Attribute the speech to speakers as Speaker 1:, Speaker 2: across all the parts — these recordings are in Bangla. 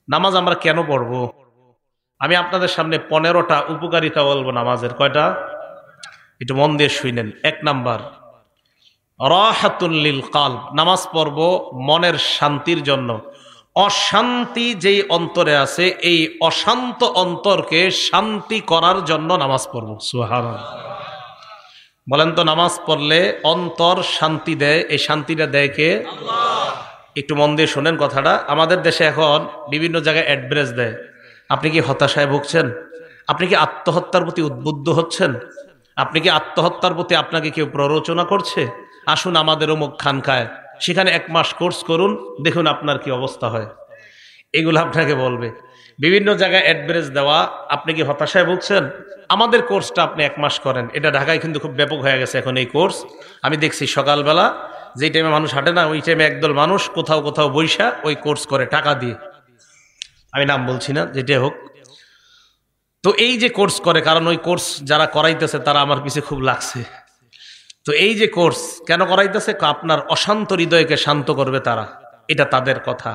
Speaker 1: নামাজ আমরা কেন পড়বো? আমি আপনাদের সামনে 15টা উপকারিতা বলবো নামাজের। কয়টা? একটু মন দিয়ে শুনেন। 1 নাম্বার, রাহাতুল লিল কালব। নামাজ পড়বো মনের শান্তির জন্য। অশান্তি যেই অন্তরে আছে, এই অশান্ত অন্তরকে শান্তি করার জন্য নামাজ পড়বো। সুবহানাল্লাহ। বলেন তো, নামাজ পড়লে অন্তর শান্তি দেয়, এই শান্তিটা দেয় কে? আল্লাহ। একটু মন দিয়ে শোনেন কথাটা। আমাদের দেশে এখন বিভিন্ন জায়গায় অ্যাড্রেস দেয়। আপনি কি হতাশায় ভুগছেন? আপনি কি আত্মহত্যার প্রতি উদ্বুদ্ধ হচ্ছেন? আপনি কি আত্মহত্যার প্রতি আপনাকে কেউ প্ররোচনা করছে? আসুন আমাদের অমুক খানকায়, সেখানে 1 মাস কোর্স করুন, দেখুন আপনার কি অবস্থা হয়। এগুলো আপনাকে বলবে। বিভিন্ন জায়গায় অ্যাড্রেস দেওয়া। আপনি কি হতাশায় ভুগছেন? আমাদের কোর্সটা আপনি 1 মাস করেন। এটা ঢাকায় কিন্তু খুব ব্যাপক হয়ে গেছে এখন এই কোর্স। আমি দেখছি সকালবেলা যেই টাইমে মানুষ হাঁটে না, ওই টাইমে একদল মানুষ কোথাও কোথাও বৈশা ওই কোর্স করে টাকা দিয়ে। আমি নাম বলছি না, যেটা হোক। তো এই যে কোর্স করে, কারণ ওই কোর্স যারা করাইতেছে তারা আমার পিছে খুব লাগছে। তো এই যে কোর্স কেন করাইতেছে? আপনার অশান্ত হৃদয়কে শান্ত করবে তারা, এটা তাদের কথা।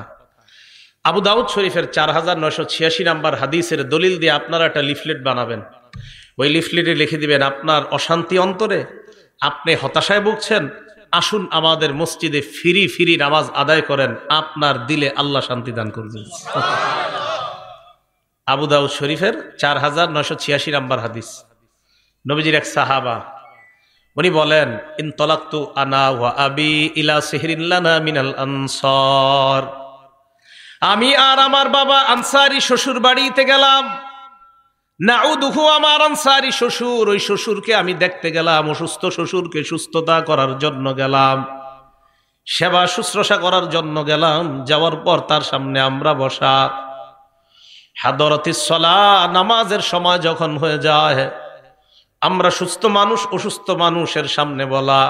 Speaker 1: আবু দাউদ শরীফের 4986 নাম্বার হাদিসের দলিল দিয়ে আপনারা একটা লিফলেট বানাবেন। ওই লিফলেটে লিখে দিবেন, আপনার অশান্তি অন্তরে, আপনি হতাশায় ভুগছেন, আসুন আমাদের মসজিদে ফিরি ফিরি নামাজ আদায় করেন, আপনার দিলে আল্লাহ শান্তি দান করবেন। আবু দাউদ শরীফের 4986 নাম্বার হাদিস। নবীজির এক সাহাবা, উনি বলেন, ইনতলাকতু আনা ওয়া আবি ইলা সিহরিন লানা মিনাল আনসার। আমি আর আমার বাবা আনসারি শ্বশুর বাড়িতে গেলাম। নাউদুহু, আমার আনসারি শ্বশুর, ওই শ্বশুরকে আমি দেখতে গেলাম। অসুস্থ শ্বশুরকে সুস্থতা করার জন্য গেলাম, সেবা শুশ্রূষা করার জন্য গেলাম। যাওয়ার পর তার সামনে আমরা বসা। হাদরাতিস সালাহ, নামাজের সময় যখন হয়ে যায়, আমরা সুস্থ মানুষ অসুস্থ মানুষের সামনে বলা।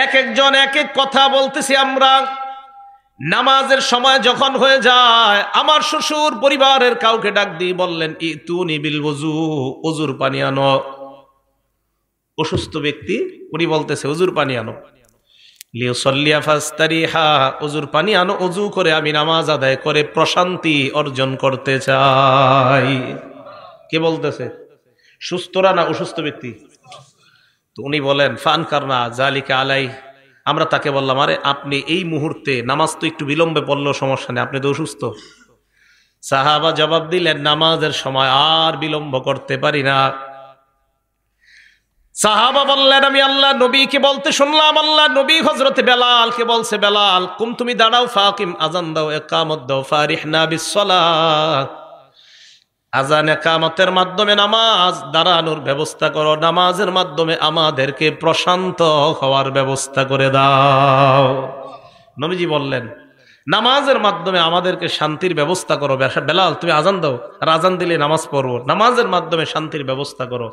Speaker 1: এক একজন এক এক কথা বলতেছি আমরা। নামাজের সময় যখন হয়ে যায়, আমার শ্বশুর পরিবারের কাউকে ডাক দিয়ে বললেন, ইতুনি বিল ওযু, ওযুর পানি আনো। অসুস্থ ব্যক্তি, উনি বলতেছে ওযুর পানি আনো। লিউসাল্লিয়া ফাস্তারিহা, ওযুর পানি আনো, ওযু করে আমি নামাজ আদায় করে প্রশান্তি অর্জন করতে চাই। কে বলতেছে? সুস্থরা না অসুস্থ ব্যক্তি? তো উনি বলেন, ফান কারনা জালিকা আলাই। আমরা তাকে বললাম, আরে আপনি এই মুহূর্তে নামাজ তো একটু বিলম্বে পড়লেও সমস্যা নেই, আপনি তো অসুস্থ। সাহাবা জবাব দিলেন, নামাজের সময় আর বিলম্ব করতে পারি না। সাহাবা বললেন, আমি আল্লাহ নবীকে বলতে শুনলাম, আল্লাহ নবী হযরতে বেলালকে বলছে, বেলাল কুম, তুমি দাঁড়াও, ফাকিম, আযান দাও, ইকামত দাও, ফারিহনা বিসসালাহ। আযান ইকামতের মাধ্যমে নামাজ দাঁড়ানোর ব্যবস্থা করো, নামাজের মাধ্যমে আমাদেরকে প্রশান্ত হওয়ার ব্যবস্থা করে দাও। নবীজি বললেন, নামাজের মাধ্যমে আমাদেরকে শান্তির ব্যবস্থা করো। বেলাল তুমি আযান দাও, আর আযান দিলে নামাজ পড়বো, নামাজের মাধ্যমে শান্তির ব্যবস্থা করো।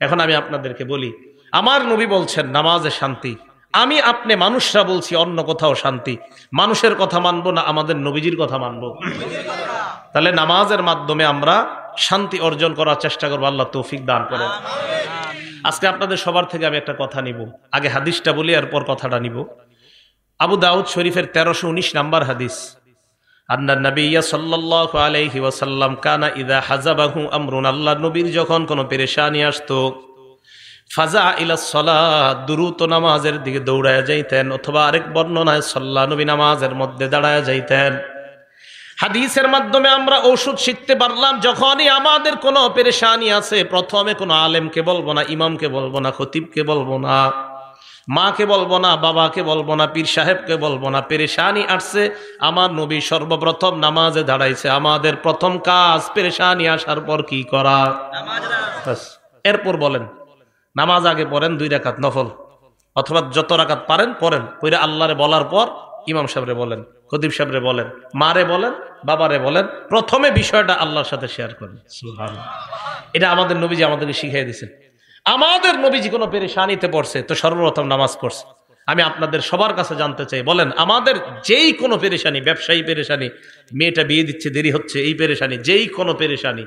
Speaker 1: এখন আমি আপনাদেরকে বলি, আমার নবী বলছেন নামাজে শান্তি, আমি আপনি মানুষরা বলছি অন্য কোথাও শান্তি। মানুষের কথা মানবো না আমাদের নবীজির কথা মানবো? তাহলে নামাজের মাধ্যমে আমরা শান্তি অর্জন করার চেষ্টা করবো। আল্লাহ তৌফিক দান করেন। আজকে আপনাদের সবার থেকে আমি একটা কথা নিব। আগে হাদিসটা বলি, এরপর কথাটা নিব। আবু দাউদ শরীফের 1319 নাম্বার হাদিস। আন্না নবিয়্য সাল্লাল্লাহু আলাইহি ওয়াসাল্লাম কানা ইযা হাযাবাহু আমরুন, আল্লাহ নবীর যখন কোনো পেরেশানি আসতো, ফাজা ইলা সালাত, দ্রুত নামাজের দিকে দৌড়ায় যাইতেন, অথবা আরেক বর্ণনায় সাল্লাহ, নবী নামাজের মধ্যে দাঁড়ায় যাইতেন। হাদিসের মাধ্যমে আমরা ঔষধ শিখতে পারলাম, যখনই আমাদের কোনো পেরেশানি আছে, প্রথমে কোনো আলেমকে বলবো না, ইমামকে বলবো না, খতিবকে বলবো না, মাকে বলবো না, বাবাকে বলবো না, পীর সাহেবকে বলবো না। পেরেশানি আসছে, আমার নবী সর্বপ্রথম নামাজে দাঁড়াইছে। আমাদের প্রথম কাজ পেরেশানি আসার পর কি করা? এরপর বলেন, নামাজ আগে পড়েন 2 রাকাত নফল, অথবা যত রাকাত পারেন পড়েন। পড়ে আল্লাহরে বলার পর ইমাম সাহেবরে বলেন, খতিব সাহেবরে বলেন, মারে বলেন, বাবারে বলেন, প্রথমে বিষয়টা আল্লাহর সাথে শেয়ার করেন। সুবহানাল্লাহ। এটা আমাদের নবীজি আমাদেরকে শিখিয়ে দিয়েছেন। আমাদের নবীজি কোনো পেরেশানিতে পড়ছে তো সর্বপ্রথম নামাজ পড়ছে। আমি আপনাদের সবার কাছে জানতে চাই, বলেন আমাদের যেই কোনো পেরেশানি, ব্যবসায়ী পেরেশানি, মেয়েটা বিয়ে দিচ্ছে দেরি হচ্ছে, এই পেরেশানি, যেই কোনো পেরেশানি,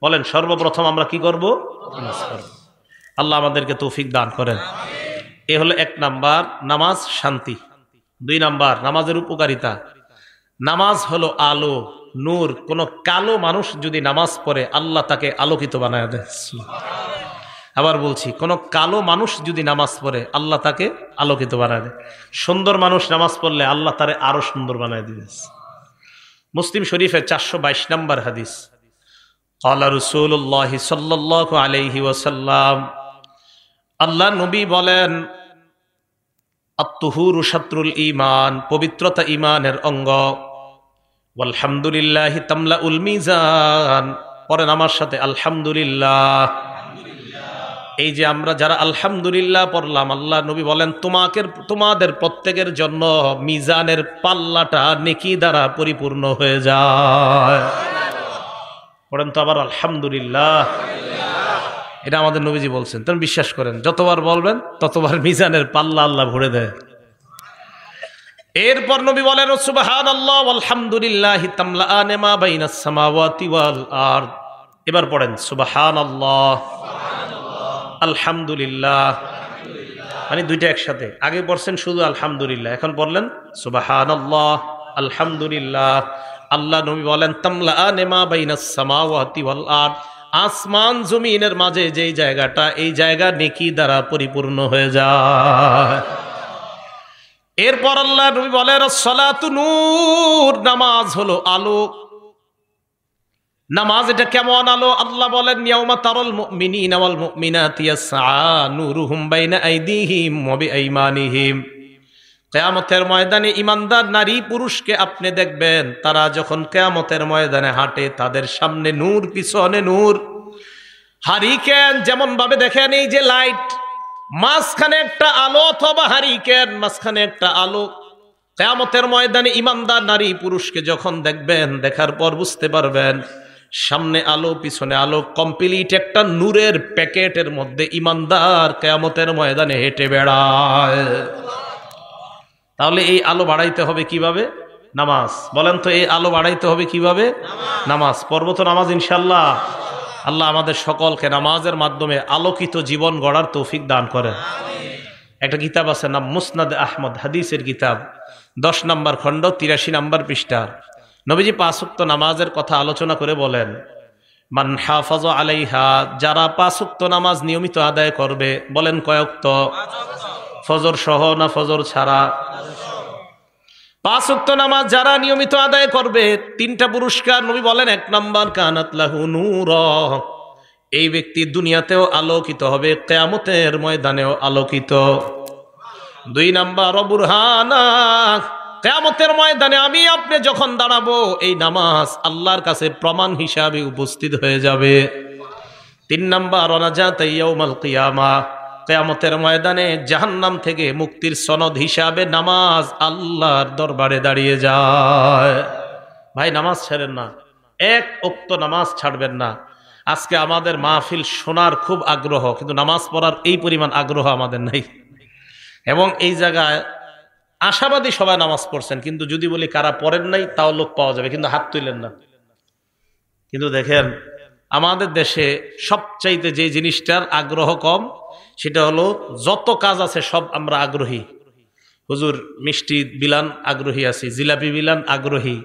Speaker 1: বলেন সর্বপ্রথম আমরা কি করব? নামাজ পড়ব। আল্লাহ আমাদেরকে তৌফিক দান করেন। এ হলো 1 নাম্বার, নামাজ শান্তি। 2 নাম্বার, নামাজের উপকারিতা। নামাজ হলো আলো, নূর। কোন কালো মানুষ যদি নামাজ পড়ে আল্লাহ তাকে আলোকিত বানায় দেয়। আবার বলছি, কোন কালো মানুষ যদি নামাজ পড়ে আল্লাহ তাকে আলোকিত বানায় দেয়। সুন্দর মানুষ নামাজ পড়লে আল্লাহ তারে আরো সুন্দর বানায় দিবে। মুসলিম শরীফের 422 নম্বর হাদিস, ক্বালা রাসূলুল্লাহ সাল্লাল্লাহু আলাইহি ওয়াসাল্লাম, আল্লাহ নবী বলেন, আত-তুহুরু শাত্রুল ঈমান, পবিত্রতা ঈমানের অঙ্গ। ওয়ালহামদুলিল্লাহি তামলাউল মিজান, পড়েন আমার সাথে আলহামদুলিল্লাহ। এই যে আমরা যারা আলহামদুলিল্লাহ পড়লাম, আল্লাহ নবী বলেন তোমাদের প্রত্যেকের জন্য মিজানের পাল্লাটা নেকি দ্বারা পরিপূর্ণ হয়ে যায়। পড়েন তো আবার আলহামদুলিল্লাহ। এটা আমাদের নবীজি বলছেন, তুমি বিশ্বাস করেন যতবার বলবেন ততবার মিজানের পাল্লা আল্লাহ ভরে দেয়। এরপর নবী বলেন সুবহানাল্লাহ ওয়ালহামদুলিল্লাহি তামলাআনে মা বাইনাস সামাওয়াতি ওয়াল আরদ। এবার পড়েন সুবহানাল্লাহ আলহামদুলিল্লাহ, মানে দুইটা একসাথে। আগে পড়ছেন শুধু আলহামদুলিল্লাহ, এখন পড়লেন সুবহানাল্লাহ আলহামদুলিল্লাহ। আল্লাহ নবী বলেন তামলাআনে মা বাইনাস সামাওয়াতি ওয়াল আরদ, আসমান জমিনের মাঝে যেই জায়গাটা, এই জায়গা নেকি দ্বারা পরিপূর্ণ হয়ে যায়। এরপর আল্লাহ নবী বলেন সালাতু নূর, নামাজ হলো আলো। নামাজ এটা কেমন আলো? আল্লাহ বলেন ইয়াউমা তারাল মুমিনিনা ওয়াল মুমিনাতি ইয়াসআ নূরুহুম বাইনা আইদিহিম ওয়া বিআইমানিহিম। কিয়ামতের ময়দানে ঈমানদার নারী পুরুষকে আপনি দেখবেন, তারা যখন কিয়ামতের ময়দানে হাঁটে তাদের সামনে নূর, পিছনে নূর। হারিকেন যেমন ভাবে দেখেন, এই যে লাইট, মাঝখানে একটা আলো, অথবা হারিকেন মাঝখানে একটা আলো। কিয়ামতের ময়দানে ঈমানদার নারী পুরুষকে যখন দেখবেন, দেখার পর বুঝতে পারবেন সামনে আলো পিছনে আলো, কমপ্লিট একটা নূরের প্যাকেটের মধ্যে ঈমানদার কিয়ামতের ময়দানে হেঁটে বেড়ায়। তাহলে এই আলো বাড়াইতে হবে কিভাবে? নামাজ। বলেন তো এই আলো বাড়াইতে হবে কিভাবে? নামাজ। পড়ব তো নামাজ ইনশাআল্লাহ। আল্লাহ আমাদের সকলকে নামাজের মাধ্যমে আলোকিত জীবন গড়ার তৌফিক দান করেন। একটা কিতাব আছে নাম মুসনাদ আহমদ, হাদিসের কিতাব, 10 নম্বর খণ্ড 83 নম্বর পৃষ্ঠা। নবীজি 5 ওয়াক্ত নামাজের কথা আলোচনা করে বলেন, মান হাফাজ আলাইহা, যারা 5 ওয়াক্ত নামাজ নিয়মিত আদায় করবে। বলেন কয় ওয়াক্ত? ফজর সহ না ফজর ছাড়া? 5 ওয়াক্ত নামাজ যারা নিয়মিত আদায় করবে, 3টা পুরস্কার নবী বলেন। 1 নম্বর কানাত লাহু নূর, এই ব্যক্তি দুনিয়াতেও আলোকিত হবে, কিয়ামতের ময়দানেও আলোকিত। 2 নম্বর বুরহানা, কিয়ামতের ময়দানে আমি আপনি যখন দাঁড়াবো, এই নামাজ আল্লাহর কাছে প্রমাণ হিসাবে উপস্থিত হয়ে যাবে। 3 নম্বর নাজাত ইয়াউমাল কিয়ামা, কিয়ামতের ময়দানে জাহান্নাম থেকে মুক্তির সনদ হিসাবে নামাজ আল্লাহর দরবারে দাঁড়িয়ে যায়। ভাই নামাজ ছাড়েন না, 1 ওয়াক্ত নামাজ ছাড়বেন না। আজকে আমাদের মাহফিল শোনার খুব আগ্রহ, কিন্তু নামাজ পড়ার এই পরিমাণ আগ্রহ আমাদের নাই। এবং এই জায়গায় আশাবাদী সবাই নামাজ পড়ছেন, কিন্তু যদি বলি কারা পড়েন নাই, তাও লোক পাওয়া যাবে, কিন্তু হাত তুলেন না। কিন্তু দেখেন আমাদের দেশে সবচাইতে যে জিনিসটার আগ্রহ কম, সেটা হলো যত কাজ আছে সব আমরা আগ্রহী। হুজুর মিষ্টি বিলান, আগ্রহী আছি। জিলাপি বিলান, আগ্রহী।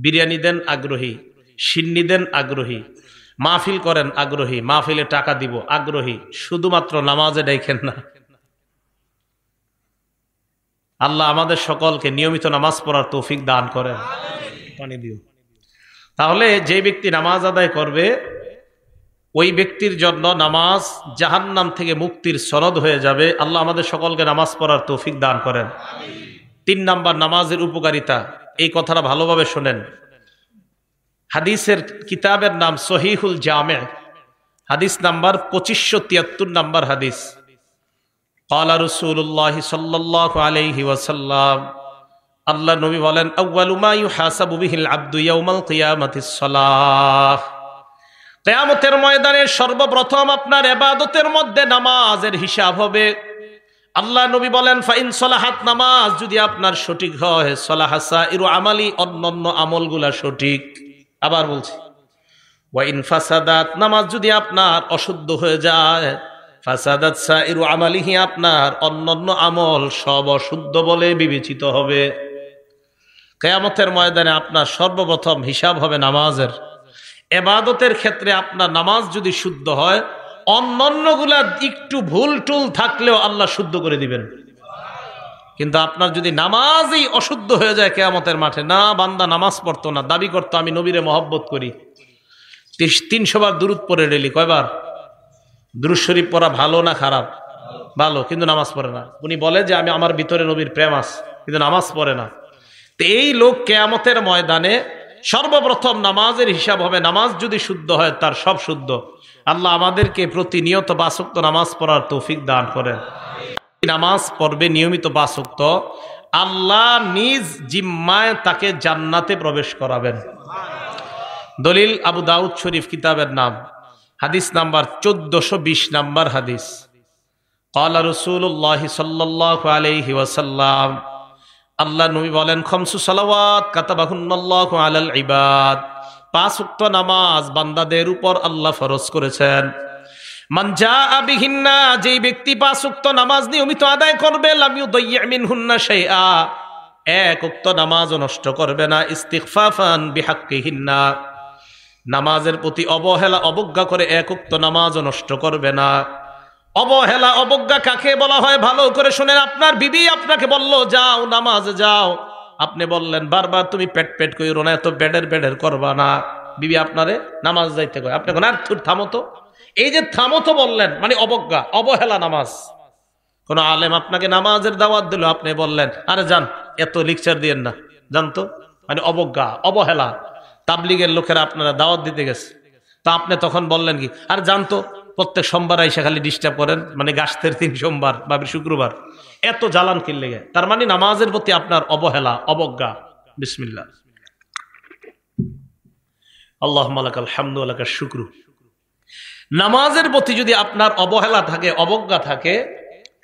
Speaker 1: বিরিয়ানি দেন, আগ্রহী। সিন্নি দেন, আগ্রহী। মাহফিল করেন, আগ্রহী। মাহফিলে টাকা দিব, আগ্রহী। শুধুমাত্র নামাজে ডাইকেন না। আল্লাহ আমাদের সকলকে নিয়মিত নামাজ পড়ার তৌফিক দান করেন। পানি দিও। তাহলে যে ব্যক্তি নামাজ আদায় করবে, ওই ব্যক্তির জন্য নামাজ জাহান্নাম থেকে মুক্তির সনদ হয়ে যাবে। আল্লাহ আমাদের সকলকে নামাজ পড়ার তৌফিক দান করেন। 3 নম্বর নামাজের উপকারিতা, এই কথাটা ভালোভাবে শোনেন। হাদিসের কিতাবের নাম সহিহুল জামে, হাদিস নাম্বার 2573 নম্বর হাদিস। ক্বালা রাসূলুল্লাহ সাল্লাল্লাহু আলাইহি ওয়াসাল্লাম, আল্লাহ নবী বলেন, আউয়ালু মা ইউহাসাবু বিহিল আবদু ইয়াউমাল কিয়ামাতিস সালাহ। কিয়ামতের ময়দানে সর্বপ্রথম আপনার ইবাদতের মধ্যে নামাজের হিসাব হবে। আল্লাহ নবী বলেন, ফাইন সলাহাত, নামাজ যদি আপনার সঠিক হয়, সলাহা সাইরু আমালি, অন্যান্য আমলগুলা সঠিক। আবার বলছি, ওয়া ইন ফাসাদাত, নামাজ যদি আপনার অশুদ্ধ হয়ে যায়, ফাসাদাত সাইরু আমালিহি, আপনার অন্যান্য আমল সব অশুদ্ধ বলে বিবেচিত হবে। কিয়ামতের ময়দানে আপনার সর্বপ্রথম হিসাব হবে নামাজের। ইবাদতের ক্ষেত্রে আপনার নামাজ যদি শুদ্ধ হয়, অন্যান্যগুলা একটু ভুল টুল থাকলেও আল্লাহ শুদ্ধ করে দিবেন। কিন্তু আপনার যদি নামাজই অশুদ্ধ হয়ে যায় কিয়ামতের মাঠে, না বান্দা নামাজ পড়তো না, দাবি করতো আমি নবীরে মহব্বত করি, 300 বার দুরূদ পড়ে ডেলি, কয়বার দুরূদ শরীফ পড়া ভালো না খারাপ? ভালো, কিন্তু নামাজ পড়ে না। উনি বলে যে আমি আমার ভিতরে নবীর প্রেম আছে, কিন্তু নামাজ পড়ে না। তো এই লোক কিয়ামতের ময়দানে সর্বপ্রথম নামাজের হিসাব হবে। নামাজ যদি শুদ্ধ হয় তার সব শুদ্ধ। আল্লাহ আমাদেরকে প্রতিনিয়ত 5 ওয়াক্ত নামাজ পড়ার তৌফিক দান করেন। নামাজ পড়বে নিয়মিত 5 ওয়াক্ত, আল্লাহ নিজ জিম্মায় তাকে জান্নাতে প্রবেশ করাবেন। দলিল আবু দাউদ শরীফ কিতাবের নাম, হাদিস নাম্বার 1420 নাম্বার হাদিস। ক্বালা রাসূলুল্লাহ সাল্লাল্লাহু আলাইহি ওয়াসাল্লাম, আল্লাহ নবী বলেন, খামসু সালাওয়াত কাতাবাহুন্নাল্লাহু আলাল ইবাদ, 5 ওয়াক্ত নামাজ বান্দাদের উপর আল্লাহ ফরজ করেছেন। মান জাআ বিহিন্না, যেই ব্যক্তি 5 ওয়াক্ত নামাজ নিয়মিত আদায় করবে, লাম ইউদাইয়্যি মিনহুন্না শাইআ, 1 ওয়াক্ত নামাজও নষ্ট করবে না। ইস্তিগফাফান বিহাক্কিহিন্না, নামাজের প্রতি অবহেলা অবজ্ঞা করে 1 ওয়াক্ত নামাজও নষ্ট করবে না। অবহেলা অবজ্ঞা কাকে বলা হয় ভালো করে শুনেন। আপনার বিবি আপনাকে বলল যাও নামাজে যাও, আপনি বললেন বারবার তুমি পেট পেট কইরো না, এত বেডের করবা না। বিবি আপনারে নামাজ যাইতে কয়, আপনি কোন আর থামো তো। এই যে থামো তো বললেন মানে অবজ্ঞা, অবহেলা নামাজ। কোন আলেম আপনাকে নামাজের দাওয়াত দিল, আপনি বললেন আরে যান, এত লেকচার দিয়েন না, জানতো, মানে অবজ্ঞা অবহেলা। তাবলিগের লোকেরা আপনারা দাওয়াত দিতে গেছে, তা আপনি তখন বললেন কি, আর জানতো প্রত্যেক সোমবার আইসা খালি ডিস্টার্ব করেন, মানে গাছের 3 সোমবার বা শুক্রবার, এত জ্বালান কিনলে গে, তার মানে নামাজের প্রতি আপনার অবহেলা অবজ্ঞা। বিসমিল্লাহ, আল্লাহুম্মা লাকাল হামদু ওয়া লাকাশ শুকরু। নামাজের প্রতি যদি আপনার অবহেলা থাকে অবজ্ঞা থাকে,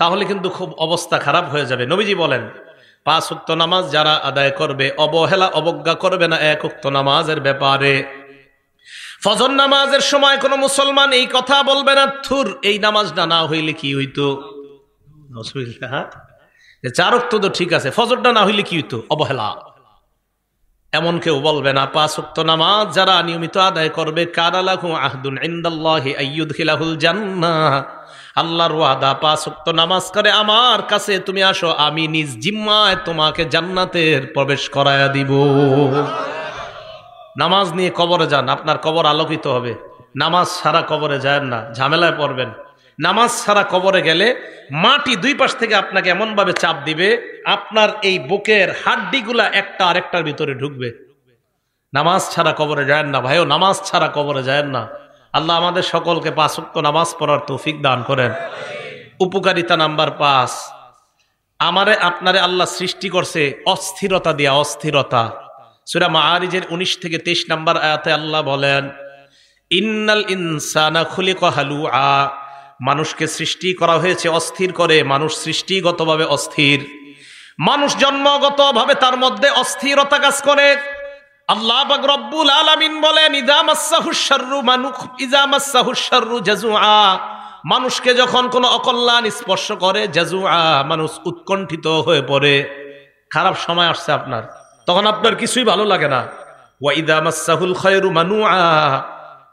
Speaker 1: তাহলে কিন্তু খুব অবস্থা খারাপ হয়ে যাবে। নবীজি বলেন 5 ওয়াক্ত নামাজ যারা আদায় করবে, অবহেলা অবজ্ঞা করবে না 1 ওয়াক্ত নামাজের ব্যাপারে। ফজর নামাজের সময় কোন মুসলমান এই কথা বলবে না, থুর এই নামাজটা না হইলে কি হইতো, 4 ওয়াক্ত তো ঠিক আছে, ফজরটা না হইলে কি হইতো, অবহেলা, এমন কেউ বলবে না। 5 ওয়াক্ত নামাজ যারা নিয়মিত আদায় করবে, কানা লাহু আহদুন ইনদাল্লাহি আইয়ুদখিলাহুল জান্নাহ, আল্লাহর ওয়াদা 5 ওয়াক্ত নামাজ করে আমার কাছে তুমি আসো, আমি নিজ জিম্মায় তোমাকে জান্নাতের প্রবেশ করায়া দিব। নামাজ নিয়ে কবরে যান, আপনার কবর আলোকিত হবে। নামাজ ছাড়া কবরে যায় না, ঝামেলায় পড়বেন। নামাজ ছাড়া কবরে গেলে মাটি 2 পাশ থেকে আপনাকে এমন ভাবে চাপ দিবে, আপনার এই বুকের হাড্ডিগুলা একটা আরেকটার ভিতরে ঢুকবে। নামাজ ছাড়া কবরে যায় না ভাইও, নামাজ ছাড়া কবরে যায় না। আল্লাহ আমাদের সকলকে 5 ওয়াক্ত নামাজ পড়ার তৌফিক দান করেন। উপকারিতা নাম্বার 5, আমারে আপনারে আল্লাহ সৃষ্টি করছে অস্থিরতা দিয়া, অস্থিরতা। সূরা মাআরিজের 19 থেকে 23 নাম্বার আয়াতে আল্লাহ বলেন, ইন্নাল ইনসানা খুলিকা হালুআ, মানুষকে সৃষ্টি করা হয়েছে অস্থির করে। মানুষ সৃষ্টিগতভাবে অস্থির, মানুষ জন্মগতভাবে তার মধ্যে অস্থিরতা কাজ করে। আল্লাহ পাক রব্বুল আলামিন বলেন, ইযা মাসসাহুশ শাররু ইযা মাসসাহুশ শাররু জাযুআ, মানুষকে যখন কোনো অকল্যাণ স্পর্শ করে, জাযুআ মানুষ উৎকণ্ঠিত হয়ে পড়ে। খারাপ সময় আসছে আপনার, তখন আপনার কিছুই ভালো লাগে না। ওয়া ইযা মাসসাহুল খায়রু মানুআ,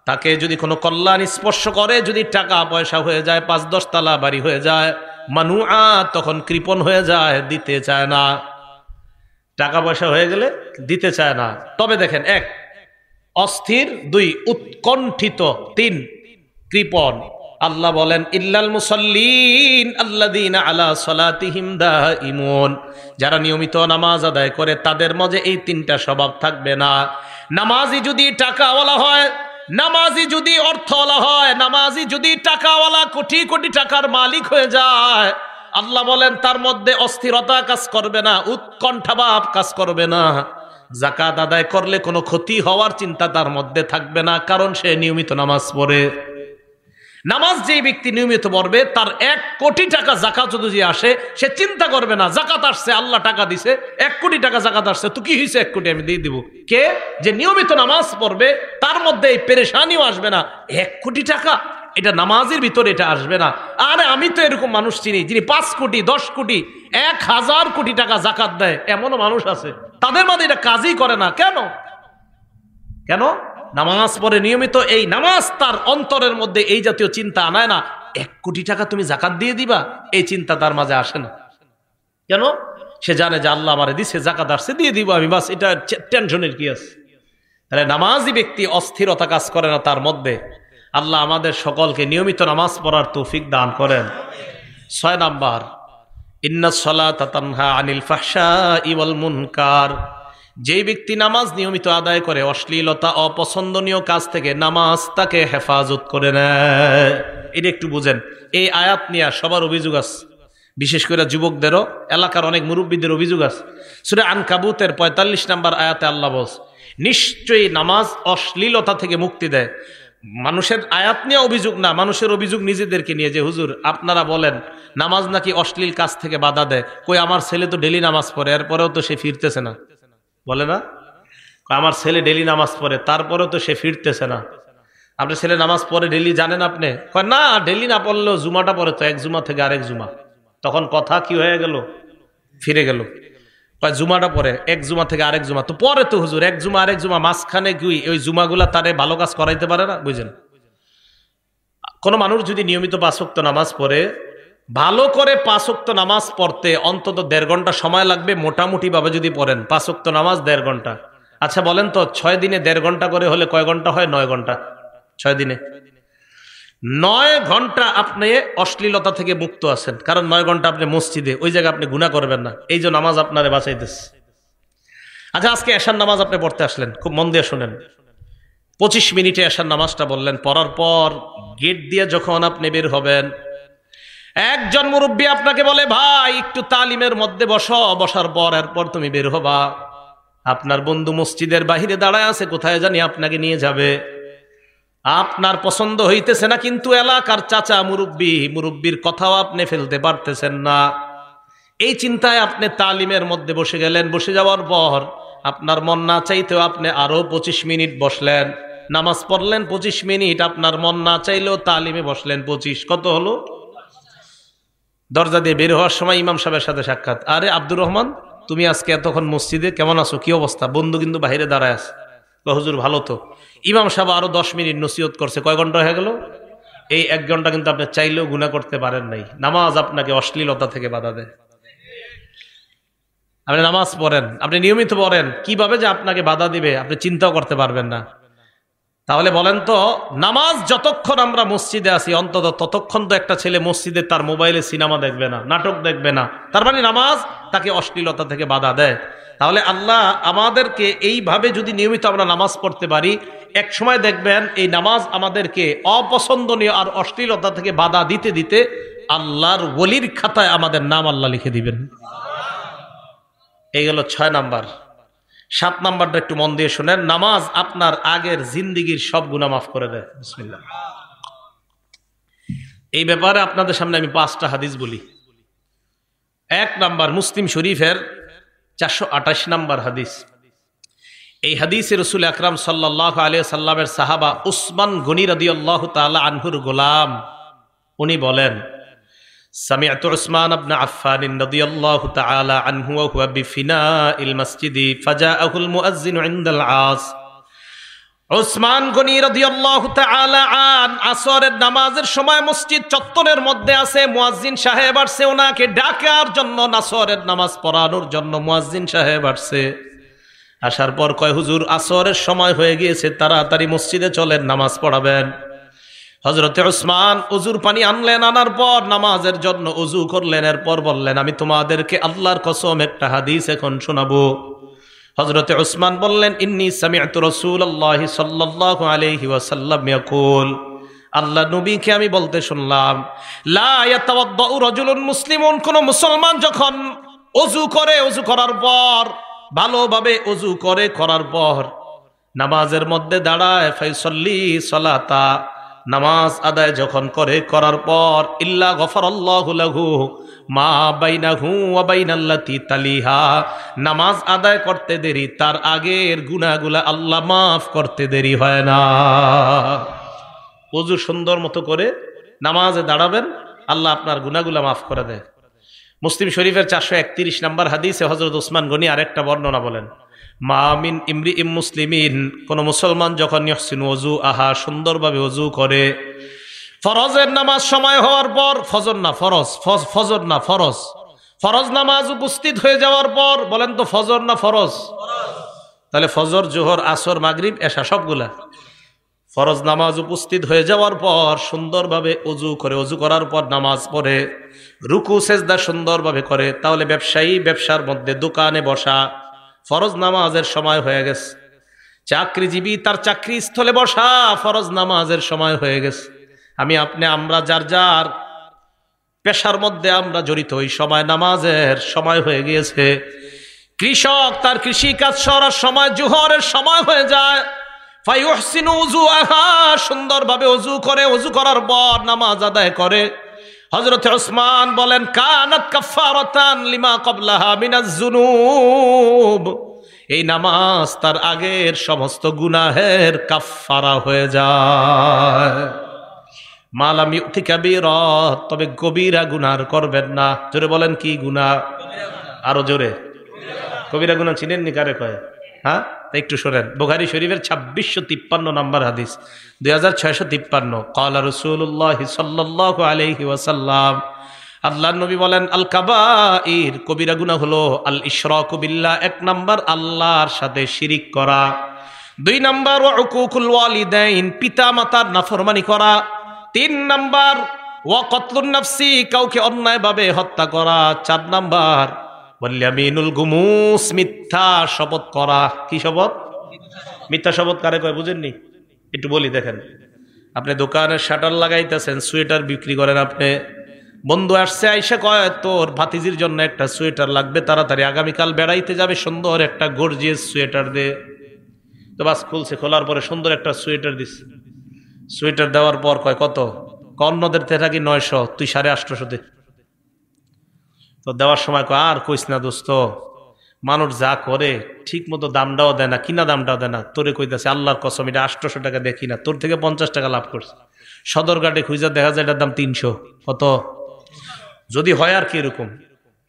Speaker 1: তাকে যদি কোনো কল্যাণ স্পর্শ করে, যদি টাকা পয়সা হয়ে যায়, 5-10 তালা বাড়ি হয়ে যায়, মানুআ তখন কৃপণ হয়ে যায়, দিতে চায় না। টাকা পয়সা হয়ে গেলে দিতে চায় না। তবে দেখেন, 1 অস্থির, 2 উৎকণ্ঠিত, 3 কৃপণ। আল্লাহ বলেন, ইল্লাল মুসাল্লিন আল্লাযীনা আলা সালাতিহিম দাঈমুন, যারা নিয়মিত নামাজ আদায় করে তাদের মাঝে এই 3টা স্বভাব থাকবে না। নামাজি যদি টাকাওয়ালা হয়, নামাজি যদি অর্থওয়ালা হয়, নামাজি যদি টাকাওয়ালা কোটি কোটি টাকার মালিক হয়ে যায়, আল্লাহ বলেন তার মধ্যে অস্থিরতা কাজ করবে না, উৎকণ্ঠা ভাব কাজ করবে না। যাকাত আদায় করলে কোনো ক্ষতি হওয়ার চিন্তা তার মধ্যে থাকবে না, কারণ সে নিয়মিত নামাজ পড়ে। নামাজ যেই ব্যক্তি নিয়মিত পড়বে, তার 1 কোটি টাকা যাকাত যদি আসে, সে চিন্তা করবে না যাকাত আসছে, আল্লাহ টাকা দিছে, 1 কোটি টাকা যাকাত আসছে, তো কি হয়েছে 1 কোটি আমি দিয়ে দিব। কে যে নিয়মিত নামাজ পড়বে, তার মধ্যে এই পেরেশানিও আসবে না। 1 কোটি টাকা, এটা নামাজের ভিতরে এটা আসবে না। আরে আমি তো এরকম মানুষ চিনি যিনি 5 কোটি 10 কোটি 1000 কোটি টাকা যাকাত দেয়, এমনও মানুষ আছে। তাদের মাঝে এটা কাজই করে না। কেন? কেন? নামাজ পড়ে নিয়মিত, এই নামাজ তার অন্তরের মধ্যে এই জাতীয় চিন্তা আনায় না। 1 কোটি টাকা তুমি জাকাত দিয়ে দিবা, এই চিন্তা তার মাঝে আসে না। কেন? সে জানে যে আল্লাহ আমারে দিছে, জাকাত আসছে, দিয়ে দিব আমি, বাস, এটা টেনশনের কি আছে? তাহলে নামাজি ব্যক্তি অস্থিরতা কাজ করে না তার মধ্যে। আল্লাহ আমাদের সকলকে নিয়মিত নামাজ পড়ার তৌফিক দান করেন। 6 নাম্বার, ইন্নাস সালাতা তানহা আনিল ফাহশাই ওয়াল মুনকার। যেই ব্যক্তি নামাজ নিয়মিত আদায় করে, অশ্লীলতা, অপছন্দনীয় কাজ থেকে নামাজ তাকে হেফাজত করে নেয়। এটা একটু বুঝেন। এই আয়াত নিয়ে সবার অভিযোগ আছে, বিশেষ করে যুবকদেরও, এলাকার অনেক মুরব্বীদের অভিযোগ আছে। সূরা আনকাবুতের 45 নম্বর আয়াতে আল্লাহ বলছে, নিশ্চয়ই নামাজ অশ্লীলতা থেকে মুক্তি দেয়। মানুষের আয়াত নিয়ে অভিযোগ না, মানুষের অভিযোগ নিজেদেরকে নিয়ে, যে হুজুর আপনারা বলেন নামাজ নাকি অশ্লীল কাজ থেকে বাধা দেয়। কই, আমার ছেলে তো ডেলি নামাজ পড়ে, এরপরেও তো সে ফিরতেছে না। বলে না, আমার ছেলে ডেলি নামাজ পড়ে, তারপরেও তো সে ফিরতেছে না। আপনার ছেলে নামাজ পড়ে ডেলি, জানেন আপনি? কয় না, ডেলি না পড়লেও জুমাটা পড়ে তো, 1 জুমা থেকে আরেক জুমা। তখন কথা কি হয়ে গেল? ফিরে গেল। কয় জুমাটা পড়ে 1 জুমা থেকে আরেক জুমা, তো পরে তো হুজুর 1 জুমা আরেক জুমা, মাঝখানে কি ওই জুমাগুলা তারে ভালো কাজ করাইতে পারে না? বুঝেন, কোন মানুষ যদি নিয়মিত 5 ওয়াক্ত নামাজ পড়ে, ভালো করে 5 ওয়াক্ত নামাজ পড়তে অন্তত 1.5 ঘন্টা সময় লাগবে মোটামুটি ভাবে যদি পড়েন। 5 ওয়াক্ত নামাজ 1.5 ঘন্টা। আচ্ছা বলেন তো, 6 দিনে 1.5 ঘন্টা করে হলে কয় ঘন্টা হয়? 9 ঘন্টা। 6 দিনে 9 ঘন্টা আপনি অশ্লীলতা থেকে মুক্ত আছেন, কারণ 9 ঘন্টা আপনি মসজিদে, ওই জায়গায় আপনি গুনাহ করবেন না। এই যে নামাজ আপনারে বাঁচাইতেছে। আচ্ছা, আজকে এশার নামাজ আপনি পড়তে আসলেন, খুব মন দিয়ে শুনেন। 25 মিনিটে এশার নামাজটা বললেন, পড়ার পর গেট দিয়ে যখন আপনি বের হবেন, একজন মুরব্বী আপনাকে বলে, ভাই একটু তালিমের মধ্যে বসো, বসার পর এরপর তুমি বের হবা। আপনার বন্ধু মসজিদের বাহিরে দাঁড়ায় আছে, কোথায় জানি আপনাকে নিয়ে যাবে। আপনার পছন্দ হইতেছে না, কিন্তু এলাকার চাচা মুরব্বীর কথাও আপনি ফেলতে পারতেছেন না। এই চিন্তায় আপনি তালিমের মধ্যে বসে গেলেন। বসে যাওয়ার পর আপনার মন না চাইতেও আপনি আরো 25 মিনিট বসলেন, নামাজ পড়লেন 25 মিনিট। আপনার মন না চাইলেও তালিমে বসলেন 25, কত হলো? দরজা দিয়ে বের হওয়ার সময় ইমাম সাহেবের সাথে সাক্ষাৎ, আরে আব্দুর রহমান, তুমি আজকে এতক্ষণ মসজিদে, কেমন আছো, কি অবস্থা? বন্ধু কিন্তু বাইরে দাঁড়ায় আছে। হুজুর ভালো তো। ইমাম সাহেব আরো 10 মিনিট নসিহত করছে, কয় ঘন্টা হয়ে গেল? এই 1 ঘন্টা কিন্তু আপনি চাইলেও গুনাহ করতে পারেন নাই। নামাজ আপনাকে অশ্লীলতা থেকে বাধা দেয়। আপনি নামাজ পড়েন, আপনি নিয়মিত পড়েন, কিভাবে যে আপনাকে বাধা দিবে আপনি চিন্তাও করতে পারবেন না। তাহলে বলেন তো, নামাজ যতক্ষণ আমরা মসজিদে আছি, অন্তত ততক্ষণ তো একটা ছেলে মসজিদে তার মোবাইলে সিনেমা দেখবে না, নাটক দেখবে না। তার মানে নামাজ তাকে অশ্লীলতা থেকে বাধা দেয়। তাহলে আল্লাহ আমাদেরকে এইভাবে যদি নিয়মিত আমরা নামাজ পড়তে পারি, এক সময় দেখবেন এই নামাজ আমাদেরকে অপছন্দনীয় আর অশ্লীলতা থেকে বাধা দিতে দিতে আল্লাহর ওলির খাতায় আমাদের নাম আল্লাহ লিখে দিবেন। এই গেল 6 নাম্বার। 7 নাম্বারটা একটু মন দিয়ে শুনেন, নামাজ আপনার আগের জিন্দিগির সব গুনাহ মাফ করে দেয়। বিসমিল্লাহ। এই ব্যাপারে আপনাদের সামনে আমি 5টা হাদিস বলি। 1 নাম্বার, মুসলিম শরীফের 428 নাম্বার হাদিস। এই হাদিসে রাসূল আকরাম সাল্লাল্লাহু আলাইহি সাল্লামের সাহাবা উসমান গনি রাদিয়াল্লাহু তাআলা আনহুর গোলাম, উনি বলেন, سمعت عثمان بن عفان رضي الله تعالى عنه وهو بفناء المسجد فجاءه المؤذن عند العاص। উসমান গনি রাদিয়াল্লাহু তাআলা আন আসরের নামাজের সময় মসজিদ চত্বরের মধ্যে আছে, মুয়াজ্জিন সাহেব আসছে ওনাকে ডাকার জন্য, আসরের নামাজ পড়ানোর জন্য মুয়াজ্জিন সাহেব আসছে। আসার পর কয়, হুজুর আসরের সময় হয়ে গিয়েছে, তাড়াতাড়ি মসজিদে চলেন, নামাজ পড়াবেন। হযরতে উসমান ওযুর পানি আনলেন, আনার পর নামাজের জন্য ওযু করলেন। এরপর বললেন, আমি তোমাদেরকে আল্লাহর কসম একটা হাদিস এখন শোনাবো। হযরতে উসমান বললেন, ইন্নী সামি'তু রাসূলুল্লাহি সাল্লাল্লাহু আলাইহি ওয়াসাল্লাম ইয়াকুল, আল্লাহ নবীকে আমি বলতে শুনলাম, লা ইয়াতাওয়াদ্দাউ রাজুলুন মুসলিমুন, কোন মুসলমান যখন ওযু করে, ওযু করার পর ভালোভাবে ওযু করে, করার পর নামাজের মধ্যে দাঁড়ায়, ফাইসাল্লি সালাতা, নামাজ আদায় যখন করে, করার পর ইল্লা গফারাল্লাহু লাহু মা বাইনাহু ওয়া বাইনাল্লাতি তালিহা, নামাজ আদায় করতে দেরি, তার আগের গুনাহগুলা আল্লাহ মাফ করতে দেরি হয় না। ওযু সুন্দর মতো করে নামাজে দাঁড়াবেন, আল্লাহ আপনার গুনাহগুলা মাফ করে দেয়। মুসলিম শরীফের 431 নম্বর হাদিসে হযরত উসমান গনি আরেকটা বর্ণনা বলেন, মা মিন ইমরিইম মুসলিমিন, কোন মুসলমান যখন ইহসিনু ওযু আহা, সুন্দরভাবে ওযু করে, ফরজের নামাজ সময় হওয়ার পর, ফজর না ফরজ, ফজর না ফরজ, ফরজ নামাজ উপস্থিত হয়ে যাওয়ার পর, বলেন তো ফজর না ফরজ? তাহলে ফজর, জোহর, আসর, মাগরিব, এশা সবগুলা ফরজ নামাজ উপস্থিত হয়ে যাওয়ার পর সুন্দরভাবে ওযু করে, ওযু করার পর নামাজ পড়ে, রুকু সেজদা সুন্দরভাবে করে, তাহলে ব্যবসায়ী ব্যবসার মধ্যে দোকানে বসা, ফরজ নামাজের সময় হয়ে গেছে। চাকরিজীবী তার চাকরি স্থলে বসা, ফরজ নামাজের সময় হয়ে গেছে। আমি আপনি আমরা যার যার পেশার মধ্যে আমরা জড়িত, ওই সময় নামাজের সময় হয়ে গিয়েছে। কৃষক তার কৃষি কাজ করার সময়, জোহরের সময় হয়ে যায়, ফায়ুহসিনু উযুআহা, সুন্দরভাবে ওযু করে, ওযু করার পর নামাজ আদায় করে। হযরত উসমান বলেন, কানাত কাফফারাতান লিমা ক্বাবলাহা মিনাজ যুনুব, এই নামাজ তার আগের সমস্ত গুনাহের কাফফারা হয়ে যায়। মালাম ইউতি কাবীরা, তবে কবিরা গুনাহ করবেন না। জোরে বলেন, কি গুনাহ? আরো জোরে। কবিরা গুনাহ চিনেন নি? কারে কয়? হ্যাঁ, একটু শোনেন। বুখারী শরীফের 2653 নম্বর হাদিস, 2653, ক্বালা রাসূলুল্লাহ সাল্লাল্লাহু আলাইহি ওয়াসাল্লাম, আল্লাহর নবী বলেন, আল কাবাইর, কবিরা গুনাহ হলো আল ইশরাকু বিল্লাহ, 1 নাম্বার আল্লাহর সাথে শিরিক করা, 2 নাম্বার ওয়া উকুকুল ওয়ালিদাইন, পিতা মাতার নাফরমানি করা, 3 নাম্বার ওয়া কতলুন নাফসি, কাউকে অন্যায়ভাবে হত্যা করা, 4 নাম্বার ওয়াল গুমুস, মিথ্যা শপথ করা। কি শপথ? মিথ্যা শপথ কারে কয় বুঝেননি? একটু বলি, দেখেন, আপনি দোকানের শাটার লাগাইতেছেন, সোয়েটার বিক্রি করেন, আপনি বন্ধু আসছে, আইসা কয় তোর ভাতিজির জন্য একটা সোয়েটার লাগবে, তাড়াতাড়ি আগামীকাল বেড়াইতে যাবে, সুন্দর একটা গর্জিয়াস সোয়েটার দে। তো বাস খুলছে, খোলার পরে সুন্দর একটা সোয়েটার দিচ্ছে। সোয়েটার দেওয়ার পর কয় কত? অন্যদের থেকে থাকি 900, তুই 850 দে। তো দেওয়ার সময় কয়, আর কইস না দোস্ত, মানুষ যা করে ঠিক মতো দামটাও দেয় না, কিনা দামটাও দেয় না। তোরে কইতাছে আল্লাহর কসম, এটা 800 টাকা দেখি না, তোর থেকে 50 টাকা লাভ করছে। সদরঘাটে খুঁজা দেখা যায় এটার দাম 300। কত? যদি হয় আর কি এরকম।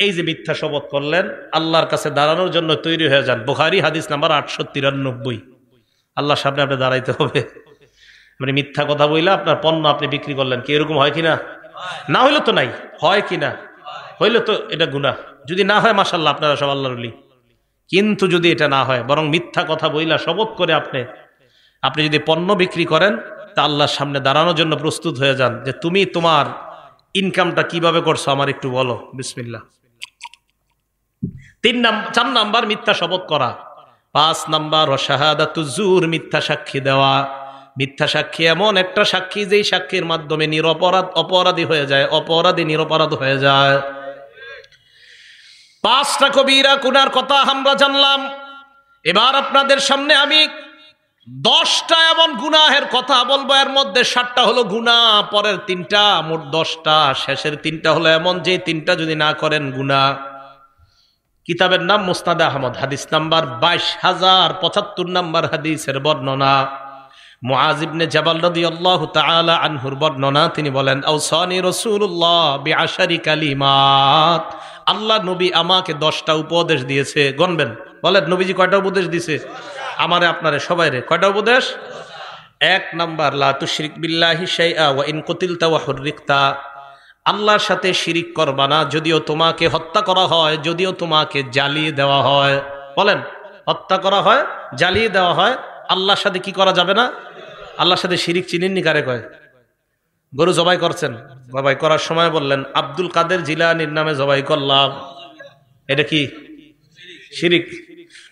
Speaker 1: এই যে মিথ্যা শপথ করলেন, আল্লাহর কাছে দাঁড়ানোর জন্য তৈরি হয়ে যান। বুখারী হাদিস নাম্বার 893, আল্লাহর সামনে আপনি দাঁড়াইতে হবে। মানে মিথ্যা কথা বইলা আপনার পণ্য আপনি বিক্রি করলেন, কি এরকম হয় কিনা? না হইলে তো নাই, হয় কিনা? হইলে তো এটা গুনাহ। যদি না হয় মাশাআল্লাহ, আপনারা সব আল্লাহর ওলি। কিন্তু যদি এটা না হয়, বরং মিথ্যা কথা বইলা শপথ করে আপনি যদি পণ্য বিক্রি করেন, তা আল্লাহর সামনে দাঁড়ানোর জন্য প্রস্তুত হয়ে যান, যে তুমি তোমার ইনকামটা কিভাবে করছো আমার একটু বলো। বিসমিল্লাহ। 4 নাম্বার মিথ্যা শপথ করা। 5 নাম্বার শাহাদাতুজ জুর, মিথ্যা সাক্ষী দেওয়া। মিথ্যা সাক্ষী এমন একটা সাক্ষী, যেই সাক্ষীর মাধ্যমে অপরাধী হয়ে যায়, অপরাধী নিরপরাধ হয়ে যায়। 5টা কবিরা গুনার কথা আমরা জানলাম। এবার আপনাদের সামনে আমি 10টা এমন গুনাহের কথা বলবো, এর মধ্যে 7টা হলো গুনাহ, পরের 3টা, মোট 10টা, শেষের 3টা হলো এমন যে 3টা যদি না করেন গুনাহ। কিতাবের নাম মুসনাদে আহমদ, হাদিস নাম্বার 22075 নাম্বার হাদিসের বর্ণনা। মুআজ ইবনে জাবাল রাদিয়াল্লাহু তাআলা আনহুর বর্ণনা, তিনি বলেন, আওসানি রাসূলুল্লাহ বিআশারি কালিমাত, আল্লাহ নবী আমাকে 10টা উপদেশ দিয়েছে। গণবেন, বলেন নবীজি কয়টা উপদেশ দিয়েছে? আমারে আপনারে সবাইরে কয়টা উপদেশ? 1 নাম্বার, লা তুশরিক বিল্লাহি শাইআ ওয়া ইন কুতিলতা ওয়া হুররিকতা, আল্লাহর সাথে শিরিক করবা না, যদিও তোমাকে হত্যা করা হয়, যদিও তোমাকে জ্বালিয়ে দেওয়া হয়। বলেন, হত্যা করা হয়, জ্বালিয়ে দেওয়া হয়, আল্লাহর সাথে কি করা যাবে না? আল্লাহর সাথে শিরিক চিনেননি? কারে কয়? গরু জবাই করছেন, জবাই করার সময় বললেন আব্দুল কাদের জিলানীর নামে জবাই করলাম, এটা কি শিরিক?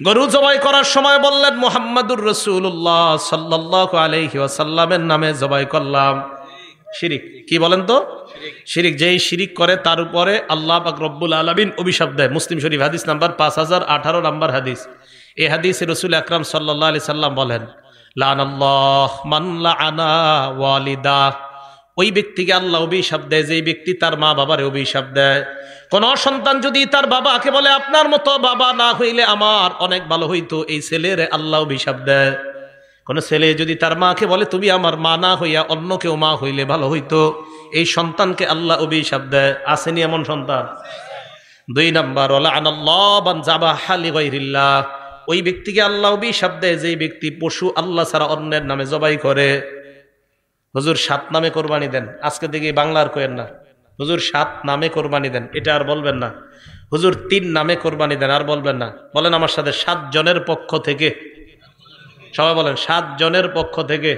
Speaker 1: গরু জবাই করার সময় বললেন মুহাম্মাদুর রাসূলুল্লাহ সাল্লাল্লাহু আলাইহি ওয়াসাল্লামের নামে জবাই করলাম, শিরিক। কি বলেন তো? শিরিক। যেই শিরিক করে তার উপরে আল্লাহ পাক রব্বুল আলামিন অভিশাপ দেয়। মুসলিম শরীফ হাদিস নাম্বার 5018 নাম্বার হাদিস। এই হাদিসে রাসূল আকরাম সাল্লাল্লাহু আলাইহি সাল্লাম বলেন, লানাল্লাহ মান লাআনা ওয়ালিদা, ওই ব্যক্তিকে আল্লাহ অভিশাপ দেয় যেই ব্যক্তি তার মা বাবারে অভিশাপ দেয়। কোন সন্তান যদি তার বাবাকে বলে আপনার মতো বাবা না হইলে আমার অনেক ভালো হইতো, এই ছেলেরে আল্লাহ অভিশাপ দেয়। কোন ছেলে যদি তার মাকে বলে তুমি আমার মা না হইয়া অন্য কেউ মা হইলে ভালো হইতো, এই সন্তানকে আল্লাহ অভিশাপ দেয়। আসেনি এমন সন্তান? দুই নাম্বার ওয়ালা আনাল্লাহ মান যাবাহা লিগাইরিল্লাহ, ওই ব্যক্তিকে আল্লাহ অভিশাপ দেয় যেই ব্যক্তি পশু আল্লাহ ছাড়া অন্যের নামে জবাই করে। হুজুর 7 নামে কোরবানি দেন, আজকে থেকে বাংলার কয়েন না। হুজুর 7 নামে কোরবানি দেন, এটা আর বলবেন না। হুজুর 3 নামে কোরবানি দেন, আর বলবেন না। বলেন আমার সাথে, 7 জনের পক্ষ থেকে। সবাই বলেন, 7 জনের পক্ষ থেকে,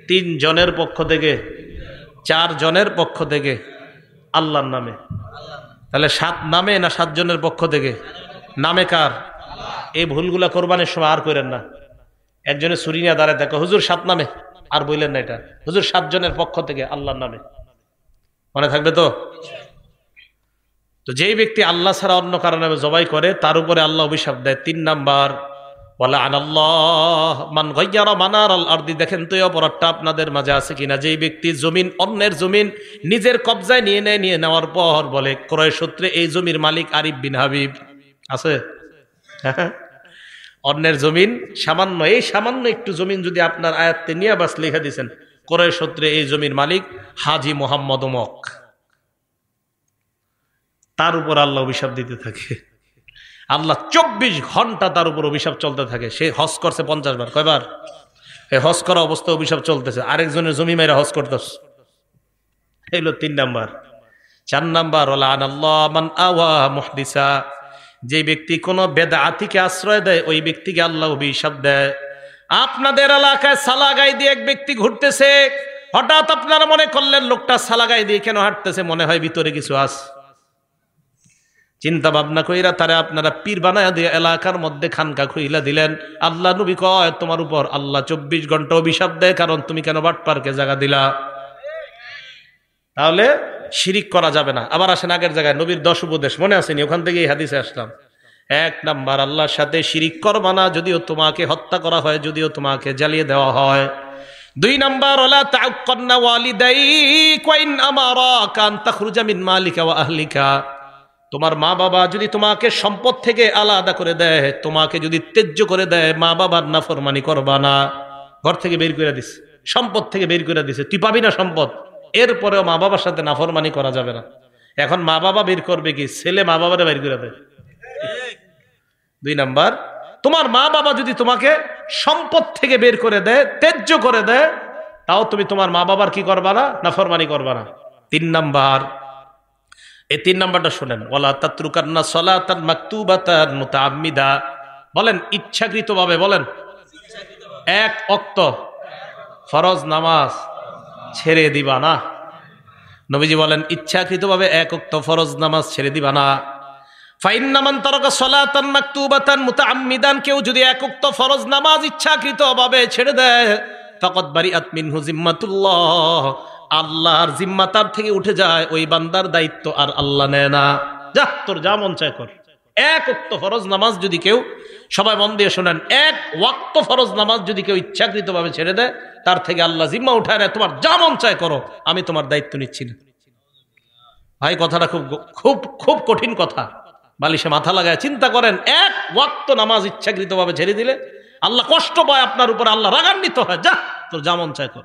Speaker 1: 3 জনের পক্ষ থেকে, 4 জনের পক্ষ থেকে, আল্লাহর নামে। তাহলে 7 নামে না 7 জনের পক্ষ থেকে? নামে কার? এই ভুলগুলা কোরবানির সময় আর করেন না। একজনে ছুরি নিয়ে দাঁড়ায় দেখো, হুজুর 7 নামে, আর বললেন না এটা। হুজুর 7 জনের পক্ষ থেকে, আল্লাহর নামে। মনে থাকবে তো? তো যেই ব্যক্তি আল্লাহ ছাড়া অন্য কারো নামে জবাই করে তার উপরে আল্লাহ অভিশাপ দেয়। 3 নাম্বার ওয়ালা আনাল্লাহ মান গায়্যারা মানারাল আরদি। দেখেন তো এই অপরাধটা আপনাদের মাঝে আছে কিনা। যেই ব্যক্তি জমিন, অন্যের জমিন নিজের কবজায় নিয়ে নেয়, নিয়ে নেওয়ার পর বলে ক্রয় সূত্রে এই জমির মালিক আরিফ বিন হাবিব। আছে? অন্যের জমিন সামান্য, এই সামান্য একটু জমিন যদি আপনার আয়াত্তে নিয়ে বাস লিখে দিয়েছেন, ক্রয় সূত্রে এই জমির মালিক হাজি মোহাম্মদ মক, তার উপর আল্লাহ অভিশাপ দিতে থাকে। আল্লাহ 24 ঘন্টা তার উপর অভিশাপ চলতে থাকে। সে হজ করছে 50 বার। কয়বার? এই হজ করা অবস্থায় অভিশাপ চলতেছে, আরেকজনের জমি মেরে হজ করতেছে। এগুলো 3 নাম্বার। 4 নাম্বার ওয়ালা আনাল্লাহ মান আওয়া মুহদিসা। যে ব্যক্তি কোন বেদাতিকে আশ্রয় দেয় ওই ব্যক্তিকে আল্লাহ অভিশাপ দেয়। আপনাদের এলাকায় সালাগাই দিয়ে এক ব্যক্তি ঘুরতেছে, হঠাৎ আপনারা মনে করলেন লোকটা সালাগাই দিয়ে কেন হাঁটতেছে, মনে হয় ভিতরে কিছু আছে। চিন্তা ভাবনা কইরা তারা আপনারা পীর বানায়া দিয়ে এলাকার মধ্যে খানকা খুইলা দিলেন। আল্লাহ নবী কয় তোমার উপর আল্লাহ 24 ঘন্টা অভিশাপ দেয়, কারণ তুমি কেন বাটপারকে জায়গা দিলা। তাহলে শিরিক করা যাবে না। আবার আসেন আগের জায়গায়, নবীর 10 উপদেশ মনে আসেনি? ওখান থেকে এই হাদিসে আসলাম। 1 নাম্বার, আল্লাহর সাথে শিরিক করবা না, যদিও তোমাকে হত্যা করা হয়, যদিও তোমাকে জ্বালিয়ে দেওয়া হয়। 2 নাম্বার ওয়ালা তাউক্কান্না ওয়ালিদাইক ওয়া ইন আমারাকা আন তাখরুজা মিন মালিকা ওয়া আহলিকা। তোমার মা বাবা যদি তোমাকে সম্পদ থেকে আলাদা করে দেয়, তোমাকে যদি ত্যায্য করে দেয়, মা বাবার নাফরমানি করবা না। ঘর থেকে বের করে দিছে, সম্পদ থেকে বের করে দিছে, তুই পাবি না সম্পদ, এরপরেও মা বাবার সাথে নাফরমানি করা যাবে না। এখন মা বাবা বের করবে কি? ছেলে মা বাবারে বের করে দেয়। 2 নাম্বার, তোমার মা বাবা যদি তোমাকে সম্পদ থেকে বের করে দেয়, ত্যায্য করে দেয়, তাও তুমি তোমার মা বাবার কি করবা না? নাফরমানি করবা না। 3 নাম্বার, এই 3 নাম্বারটা শুনেন, ওয়ালা তাতরুকান্না সালাতান মাকতুবাতান মুতাআম্মিদা। বলেন ইচ্ছাকৃতভাবে, বলেন 1 ওয়াক্ত ফরজ নামাজ ছেড়ে দিবা না। নবীজি বলেন ইচ্ছাকৃতভাবে 1 ওয়াক্ত ফরজ নামাজ ছেড়ে দিবা না। ফাইন্না মান তারাকা সালাতান মাকতুবাতান মুতাআম্মিদান, কেউ যদি 1 ওয়াক্ত ফরজ নামাজ ইচ্ছাকৃতভাবে ছেড়ে দেয়, ফাকাদ বারিআত মিনহু জিম্মাতুল্লাহ, আল্লাহর জিম্মা তার থেকে উঠে যায়, ওই বান্দার দায়িত্ব আর আল্লাহ নেয় না। যা তোর যা মন চায় কর। 1 ওয়াক্ত ফরজ নামাজ যদি কেউ, সবাই মন দিয়ে শোনেন, 1 ওয়াক্ত ফরজ নামাজ যদি কেউ ইচ্ছাকৃতভাবে ছেড়ে দেয়, তার থেকে আল্লাহ জিম্মা উঠায় নেয়, তোমার যা মন চায় করো, আমি তোমার দায়িত্ব নিচ্ছি না। ভাই কথাটা খুব খুব খুব কঠিন কথা। বালিশে মাথা লাগায় চিন্তা করেন, 1 ওয়াক্ত নামাজ ইচ্ছাকৃতভাবে ছেড়ে দিলে আল্লাহ কষ্ট পায় আপনার উপর, আল্লাহ রাগান্বিত হয়। যা তোর যা মন চায় কর।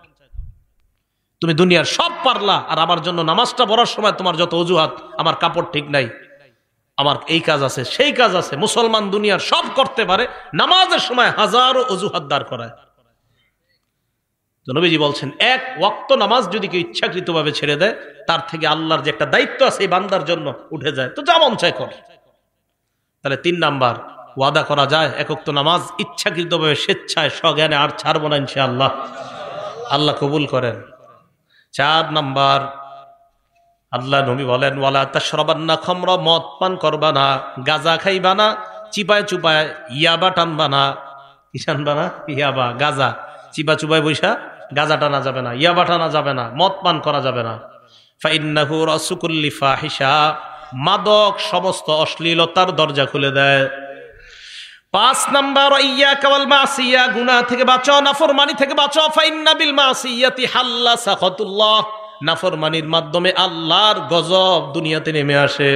Speaker 1: তুমি দুনিয়ার সব পারলা, আর আমার জন্য নামাজটা পড়ার সময় তোমার যত অজুহাত, আমার কাপড় ঠিক নাই, আমার এই কাজ আছে, সেই কাজ আছে। মুসলমান দুনিয়ার সব করতে পারে, নামাজের সময় হাজারো অজুহাত দাঁড় করায়। তো নবীজি বলছেন 1 ওয়াক্ত নামাজ যদি কেউ ইচ্ছাকৃতভাবে ছেড়ে দেয়, তার থেকে আল্লাহর যে একটা দায়িত্ব আছে এই বান্দার জন্য উঠে যায়। তো যা মন চায় কর। তাহলে 3 নাম্বার, ওয়াদা করা যায় 1 ওয়াক্ত নামাজ ইচ্ছাকৃতভাবে স্বেচ্ছায় সজ্ঞানে আর ছাড়বো না ইনশাআল্লাহ। আল্লাহ কবুল করেন। 4 নাম্বার, আল্লাহ নবী বলেন ওয়ালা তাশরাবান্না খামরা, মদ পান করবা না, গাঁজা খাইবা না, চিপায় চুপায় ইয়াবা টানবা না। কি টানবা না? ইয়াবা, গাঁজা। চিপা চুপায় বৈশা গাঁজা টানা যাবে না, ইয়াবা টানা যাবে না, মদ পান করা যাবে না। ফাইন্নাহু রাসু কুল্লি ফাহিশা, মাদক সমস্ত অশ্লীলতার দরজা খুলে দেয়। 5 নাম্বার, ইয়াকা ওয়াল মাসিয়া, গুনাহ থেকে বাঁচো, নাফরমানি থেকে বাঁচো। ফাইন্না বিল মাসিয়াতি হাল্লা সাখাতুল্লাহ, নাফরমানির মাধ্যমে আল্লাহর গজব দুনিয়াতে নেমে আসে।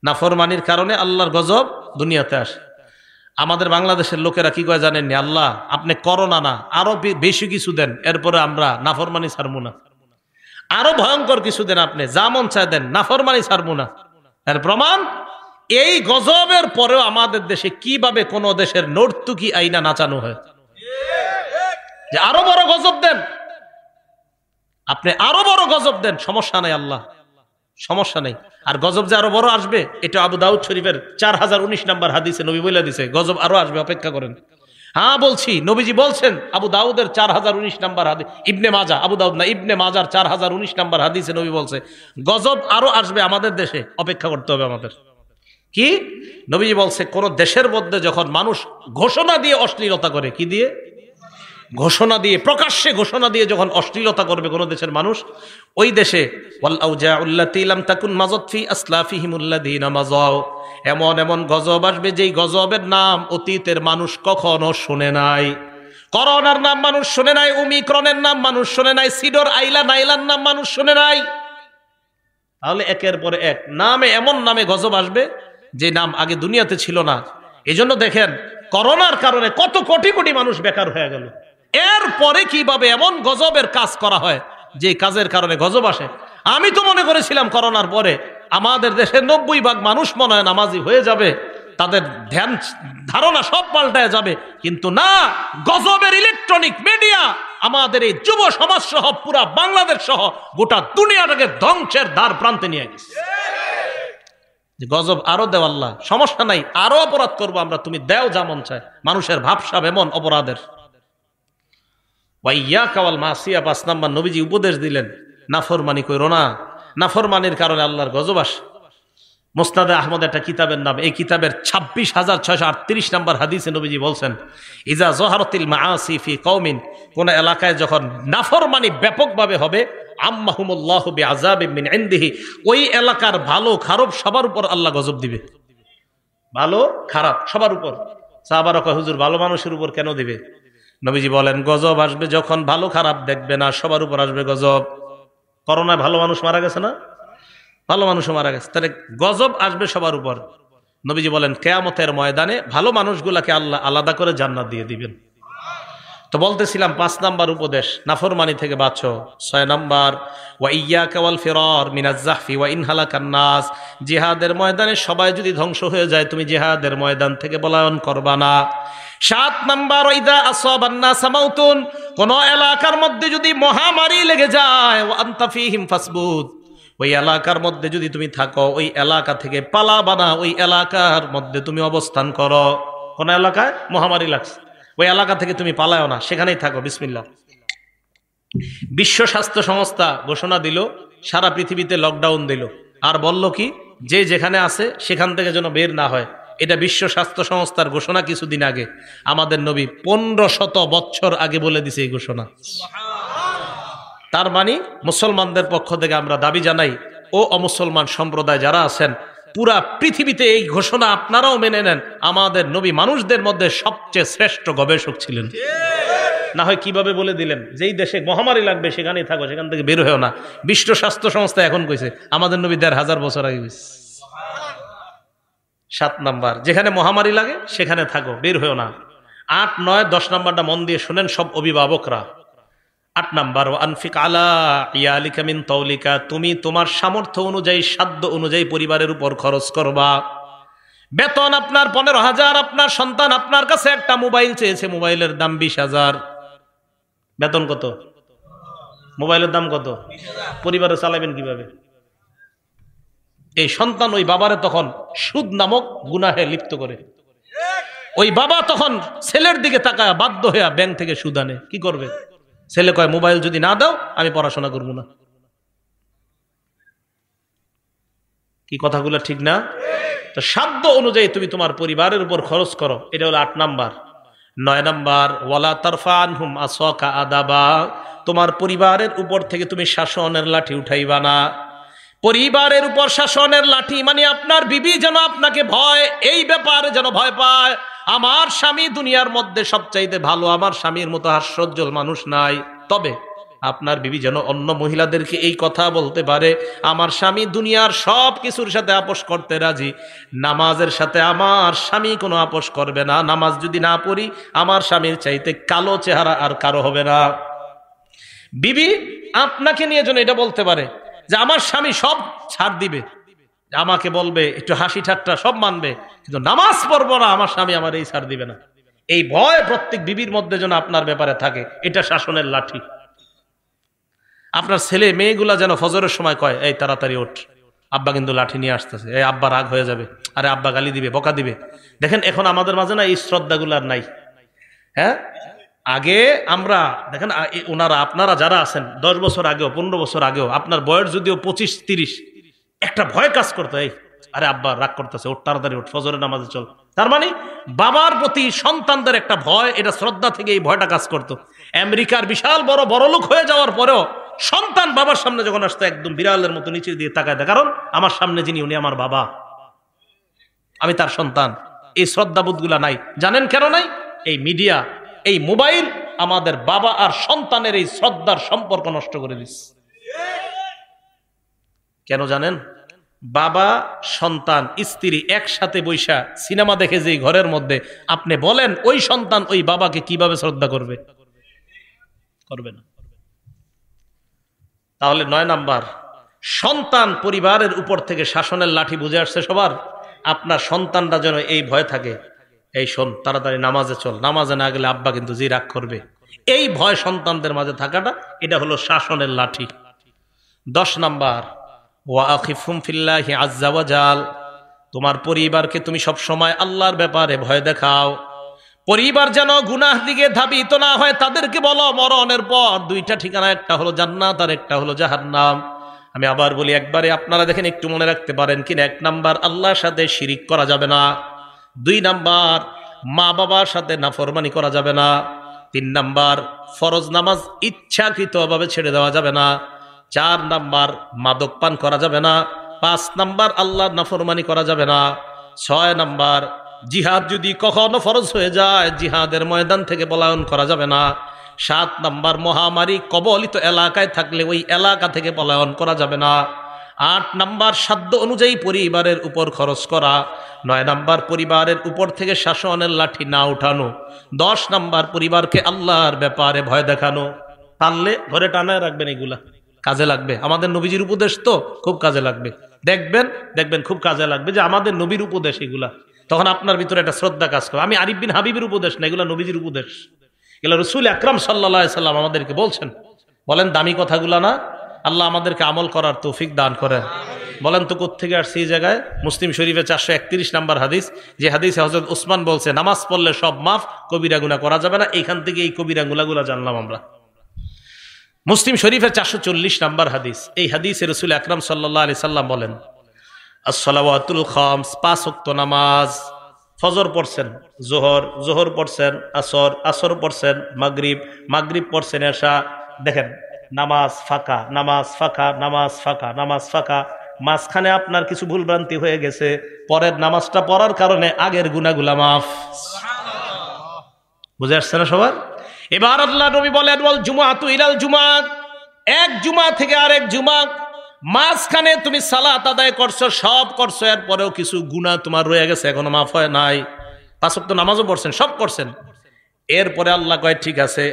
Speaker 1: নাফরমানির কারণে আল্লাহর গজব দুনিয়াতে আসে। আমাদের বাংলাদেশের লোকেরা কি কয় জানেননি? আল্লাহ আপনি করোনা না, আরো বেশি কিছু দেন, এরপরে আমরা নাফরমানি ছাড়বো না। আরো ভয়ঙ্কর কিছু দেন, আপনি যা মন চায় দেন, নাফরমানি ছাড়বো না। এর প্রমাণ এই গজবের পরেও আমাদের দেশে কিভাবে কোন দেশের নর্তুকি আইনা নাচানো হয়, যে আরো বড় গজব দেন, আপনি আরো বড় গজব দেন, সমস্যা নাই, আল্লাহ সমস্যা নেই। আর গজব যে আরো বড় আসবে, এটা আবু দাউদ শরীফের 4019 নম্বর হাদিসে নবী বলে দিছে, গজব আরো আসবে, অপেক্ষা করেন। হ্যাঁ বলছি, নবীজি বলছেন, আবু দাউদের 4019 নম্বর হাদিস, ইবনে মাজা, আবু দাউদ না, ইবনে মাজার 4019 নম্বর হাদিসে নবী বলছে গজব আরো আসবে আমাদের দেশে, অপেক্ষা করতে হবে আমাদের। কি নবীজি বলছে, কোন দেশের মধ্যে যখন মানুষ ঘোষণা দিয়ে অশ্লীলতা করে, কি দিয়ে? ঘোষণা দিয়ে, প্রকাশ্যে ঘোষণা দিয়ে যখন অশ্লীলতা করবে কোন দেশের মানুষ, ওই দেশে এমন এমন গজব আসবে যেই গজবের নাম অতীতের মানুষ কখনো শুনে নাই। করোনার নাম মানুষ শুনে নাই, ওমিক্রনের নাম মানুষ শুনে নাই, সিডর আইলা নাইলার নাম মানুষ শুনে নাই। তাহলে একের পরে এক নামে, এমন নামে গজব আসবে যে নাম আগে দুনিয়াতে ছিল না। এই জন্য দেখেন, করোনার কারণে কত কোটি কোটি মানুষ বেকার হয়ে গেল। এরপরে কিভাবে এমন গজবের কাজ করা হয় যে কাজের কারণে গজব আসে। আমি তো মনে করেছিলাম করোনার পরে আমাদের দেশের 90% মানুষ মনে হয় নামাজি হয়ে যাবে, তাদের ধ্যান ধারণা সব পাল্টায় যাবে, কিন্তু না, গজবের ইলেকট্রনিক মিডিয়া আমাদের এই যুব সমাজ সহ পুরা বাংলাদেশ সহ গোটা দুনিয়াটাকে ধ্বংসের দ্বার প্রান্তে নিয়ে গেছে। গজব আরো দেও আল্লাহ, সমস্যা নাই, আরো অপরাধ করবো আমরা, তুমি দেও যেমন চায়। মানুষের ভাবসাব এমন অপরাধের। 5 নাম্বার নবীজি উপদেশ দিলেন, নাফরমানি কইরো না, নাফরমানির কারণে আল্লাহর গজব আসে। মুসনাদে আহমদ একটা কিতাবের নাম, এই কিতাবের 26,638 নম্বর হাদিসে নবীজি বলছেন, ইজা জহারাতিল মাআসি ফি কওমিন, কোন এলাকায় যখন নাফরমানি ব্যাপকভাবে হবে, আম্মাহুমুল্লাহু বিআযাবিন মিন ইনদিহি, ওই এলাকার ভালো খারাপ সবার উপর আল্লাহ গজব দিবে। ভালো খারাপ সবার উপর। সাহাবারা কয়, হুজুর ভালো মানুষের উপর কেন দিবে? নবীজি বলেন, গজব আসবে যখন ভালো খারাপ দেখবে না, সবার উপর আসবে গজব। করোনায় ভালো মানুষ মারা গেছে না? ভালো মানুষও মারা গেছে, তাহলে গজব আসবে সবার উপর। নবীজি বলেন, কিয়ামতের ময়দানে ভালো মানুষগুলাকে আল্লাহ আলাদা করে জান্নাত দিয়ে দিবেন। তো বলতেছিলাম 5 নাম্বার উপদেশ, নাফরমানি থেকে বাঁচো। 6 নাম্বার, ওয়া ইয়্যাকা ওয়াল ফিরার মিনাজ যাহফি ওয়া ইন হালাকান নাস, জিহাদের ময়দানে সবাই যদি ধ্বংস হয়ে যায়, তুমি জিহাদের ময়দান থেকে পলায়ন করবা না। 7 নাম্বার, ইদা আসাবান নাস মাউতুন, কোন এলাকার মধ্যে যদি মহামারী লেগে যায়, ওয়া আনতা ফীহিম ফাসবুত, ওই এলাকার মধ্যে যদি তুমি থাকো, ওই এলাকা থেকে পালাবা না, ওই এলাকার মধ্যে তুমি অবস্থান করো। কোন এলাকায় মহামারী লাগছে, ওই এলাকা থেকে তুমি পালাও না, সেখানেই থাকো। বিসমিল্লাহ। বিশ্ব স্বাস্থ্য সংস্থা ঘোষণা দিল, সারা পৃথিবীতে লকডাউন দিল, আর বলল কি, যে যেখানে আছে সেখান থেকে যেন বের না হয়। এটা বিশ্ব স্বাস্থ্য সংস্থার ঘোষণা কিছুদিন আগে। আমাদের নবী 1500 বছর আগে বলে দিছে এই ঘোষণা। তার মানে মুসলমানদের পক্ষ থেকে আমরা দাবি জানাই, ও অমুসলমান সম্প্রদায় যারা আছেন, পুরা পৃথিবীতে এই ঘোষণা আপনারাও মেনে নেন। আমাদের নবী মানুষদের মধ্যে সবচেয়ে শ্রেষ্ঠ গবেষক ছিলেন। না হয় কিভাবে বলে দিলেন, যেই দেশে মহামারী লাগবে সেখানেই থাকো, সেখান থেকে বের হয়েও না। বিশ্ব স্বাস্থ্য সংস্থা এখন কইছে, আমাদের নবী 1500 বছর আগে কইছে। 7 নাম্বার, যেখানে মহামারী লাগে সেখানে থাকো, বের হয়েও না। 8, 9, 10 নাম্বারটা মন দিয়ে শুনেন সব অভিভাবকরা। 8 নাম্বার, আনফিক আলা ইয়ালিকা মিন তাওলিকা, তুমি তোমার সামর্থ্য অনুযায়ী, সাধ্য অনুযায়ী পরিবারের উপর খরচ করবা। বেতন আপনার 15,000, আপনার সন্তান আপনার কাছে একটা মোবাইল চেয়েছে, মোবাইলের দাম 20,000। বেতন কত? মোবাইলের দাম কত? 20,000। পরিবারে চালাবেন কিভাবে? এই সন্তান ওই বাবারে তখন সুদ নামক গুনাহে লিপ্ত করে। ওই বাবা তখন ছেলের দিকে তাকায় বাধ্য হয়ে ব্যাংক থেকে সুদ আনে। কি করবে? ছেলে কয়, মোবাইল যদি না দাও আমি পড়াশোনা করবো না। কি কথাগুলো ঠিক না? তো সাধ্য অনুযায়ী তুমি তোমার পরিবারের উপর খরচ করো। এটা হলো 8 নাম্বার। 9 নাম্বার, ওয়ালা তারফা আনহুম আসাকা আদাবা, তোমার পরিবারের উপর থেকে তুমি শাসনের লাঠি উঠাইবা না। পরিবারের উপর শাসনের লাঠি মানে আপনার বিবি যেন আপনাকে ভয়, এই ব্যাপারে যেন ভয় পায়, আমার স্বামী দুনিয়ার মধ্যে সবচাইতে ভালো, আমার স্বামীর মতো হাস্যোজ্জ্বল মানুষ নাই। তবে আপনার বিবি যেন অন্য মহিলাদেরকে এই কথা বলতে পারে, আমার স্বামী দুনিয়ার সব কিছুর সাথে আপোষ করতে রাজি, নামাজের সাথে আমার স্বামী কোনো আপোষ করবে না। নামাজ যদি না পড়ি, আমার স্বামীর চাইতে কালো চেহারা আর কারো হবে না। বিবি আপনাকে নিয়ে যেন এটা বলতে পারে যে আমার স্বামী সব ছাড় দিবে, আমাকে বলবে, একটু হাসি ঠাট্টা সব মানবে, কিন্তু নামাজ পড়বো না, আমার স্বামী আমার এই ছাড় দিবে না। এই ভয় প্রত্যেক বিবির মধ্যে যেন আপনার ব্যাপারে থাকে, এটা শাসনের লাঠি। আপনার ছেলে মেয়েগুলা যেন ফজরের সময় কয়, এই তাড়াতাড়ি ওঠ, আব্বা কিন্তু লাঠি নিয়ে আসতেছে, এই আব্বা রাগ হয়ে যাবে, আরে আব্বা গালি দিবে, বকা দিবে। দেখেন এখন আমাদের মাঝে না এই শ্রদ্ধাগুলো আর নাই। হ্যাঁ, আগে আমরা দেখেন ওনারা আপনারা যারা আছেন 10 বছর আগেও 15 বছর আগেও আপনার বয়স যদিও 25-30, একটা ভয় কাজ করতো, এই আরে আব্বা রাগ করতেছে, ওঠ তাড়াতাড়ি ওঠ, ফজরের নামাজে চল। তার মানে বাবার প্রতি সন্তানদের একটা ভয়, এটা শ্রদ্ধা থেকে এই ভয়টা কাজ করতো। আমেরিকার বিশাল বড় বড়লোক হয়ে যাওয়ার পরেও সন্তান বাবার সামনে যখন আসতো একদম বিড়ালের মতো নিচের দিকে তাকায় দেয়, কারণ আমার সামনে যিনি উনি আমার বাবা, আমি তার সন্তান। এই শ্রদ্ধাবোধগুলা নাই। জানেন কেন নাই? এই মিডিয়া, এই মোবাইল আমাদের বাবা আর সন্তানের এই শ্রদ্ধার সম্পর্ক নষ্ট করে দিচ্ছে। কেন জানেন? বাবা সন্তান স্ত্রী একসাথে বৈশা সিনেমা দেখে যে ঘরের মধ্যে, আপনি বলেন ওই সন্তান ওই বাবাকে কিভাবে শ্রদ্ধা করবে? করবে না। তাহলে 9 নাম্বার, সন্তান পরিবারের উপর থেকে শাসনের লাঠি বুঝে আসছে সবার। আপনার সন্তানরা যেন এই ভয় থাকে, এই শোন তাড়াতাড়ি নামাজে চল, নামাজে না গেলে আব্বা কিন্তু জি রাগ করবে। এই ভয় সন্তানদের মাঝে থাকাটা, এটা হলো শাসনের লাঠি। 10 নাম্বার, ওয়াখিফুম ফিল্লাহি আযজা ওয়া জাল, তোমার পরিবারকে তুমি সব সময় আল্লাহর ব্যাপারে ভয় দেখাও। পরিবার যেন গুনাহ দিকে ধাবিত না হয়। তাদেরকে বলো মরণের পর 2টা ঠিকানা, একটা হলো জান্নাত আর একটা হলো জাহান্নাম। আমি আবার বলি একবারে, আপনারা দেখেন একটু মনে রাখতে পারেন কিনা। 1 নাম্বার, আল্লাহর সাথে শিরিক করা যাবে না। 2 নাম্বার, মা বাবার সাথে নাফরমানি করা যাবে না। 3 নাম্বার, ফরজ নামাজ ইচ্ছাকৃতভাবে ছেড়ে দেওয়া যাবে না। 4 নাম্বার, মাদক পান করা যাবে না। 5 নাম্বার, আল্লাহর নাফরমানি করা যাবে না। 6 নাম্বার, জিহাদ যদি কখনো ফরজ হয়ে যায়, জিহাদের ময়দান থেকে পলায়ন করা যাবে না। 7 নাম্বার, মহামারী কবলিত এলাকায় থাকলে ওই এলাকা থেকে পলায়ন করা যাবে না। 8 নাম্বার, সাধ্য অনুযায়ী পরিবারের উপর খরচ করা। 9 নাম্বার, পরিবারের উপর থেকে শাসনের লাঠি না উঠানো। 10 নাম্বার, পরিবারকে আল্লাহর ব্যাপারে ভয় দেখানো। পারলে ঘরে টানায় রাখবেন, এগুলা কাজে লাগবে। আমাদের নবীজির উপদেশ তো খুব কাজে লাগবে। দেখবেন খুব কাজে লাগবে যে আমাদের নবীর উপদেশ এগুলা। তখন আপনার ভিতরে একটা শ্রদ্ধা কাজ করবে। আমি আরিফ বিন হাবিবের উপদেশ না, এগুলা নবীজির উপদেশ। এগুলা রাসূল আকরাম সাল্লাল্লাহু আলাইহি সাল্লাম আমাদেরকে বলছেন। বলেন দামি কথাগুলা না? আল্লাহ আমাদেরকে আমল করার তৌফিক দান করেন। বলেন তো কোত্থেকে আসছে এই জায়গায়? মুসলিম শরীফে 431 নাম্বার হাদিস, যে হাদিসে হযরত উসমান বলছে নামাজ পড়লে সব মাফ, কবিরা গুনাহ করা যাবে না। এইখান থেকে এই কবিরা গুনাহগুলা জানলাম আমরা। মুসলিম শরীফের 440 নাম্বার হাদিস। এই হাদিসে রাসূল আকরাম সাল্লাল্লাহু আলাইহি সাল্লাম বলেন, as-salawatul khams, 5 ওয়াক্ত নামাজ। ফজর পড়ছেন, জোহর পড়ছেন, আসর পড়ছেন, মাগরিব পড়ছেন, এশা। দেখেন নামাজ ফাঁকা, নামাজ ফাঁকা। মাঝখানে আপনার কিছু ভুলভ্রান্তি হয়ে গেছে, পরের নামাজটা পড়ার কারণে আগের গুনাহগুলা মাফ। বুঝে আসছে না সবার? এবার আল্লাহ নবী বলেন, ওয়াল জুমআতু ইলাল জুমআ, এক জুমা থেকে আরেক জুমা, মাঝখানে তুমি সালাত আদায় করছো, সব করছো, এরপরেও কিছু গুনাহ তোমার রয়ে গেছে, এখনো মাফ হয় নাই। 5 ওয়াক্ত নামাজও পড়ছেন, সব করছেন। এরপরে আল্লাহ কয় ঠিক আছে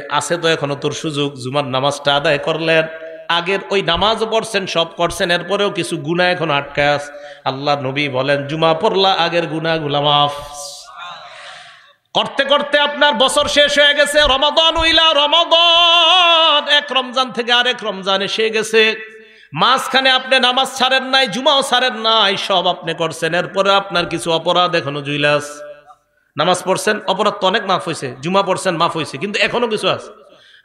Speaker 1: তো এখনো তোর সুযোগ, জুমার নামাজটা আদায় করলেন, আগের ওই নামাজও পড়ছেন, সব করছেন, এরপরেও কিছু গুনাহ এখন আটকায় আছে। আল্লাহ নবী বলেন জুমা পড়লা, আগের গুনাহগুলা মাফ। করতে করতে আপনার বছর শেষ হয়ে গেছে, রমাদান উইলা রমাদান, এক রমজান থেকে আরেক রমজান এসে গেছে, মাঝখানে আপনি নামাজ ছাড়েন নাই, জুমাও ছাড়েন নাই, সব আপনি করছেন, এরপরে আপনার কিছু অপরাধ এখনো জুইলাস। নামাজ পড়ছেন, অপরাধ তো অনেক মাফ হয়েছে, জুমা পড়ছেন মাফ হয়েছে, কিন্তু এখনো কিছু আছে।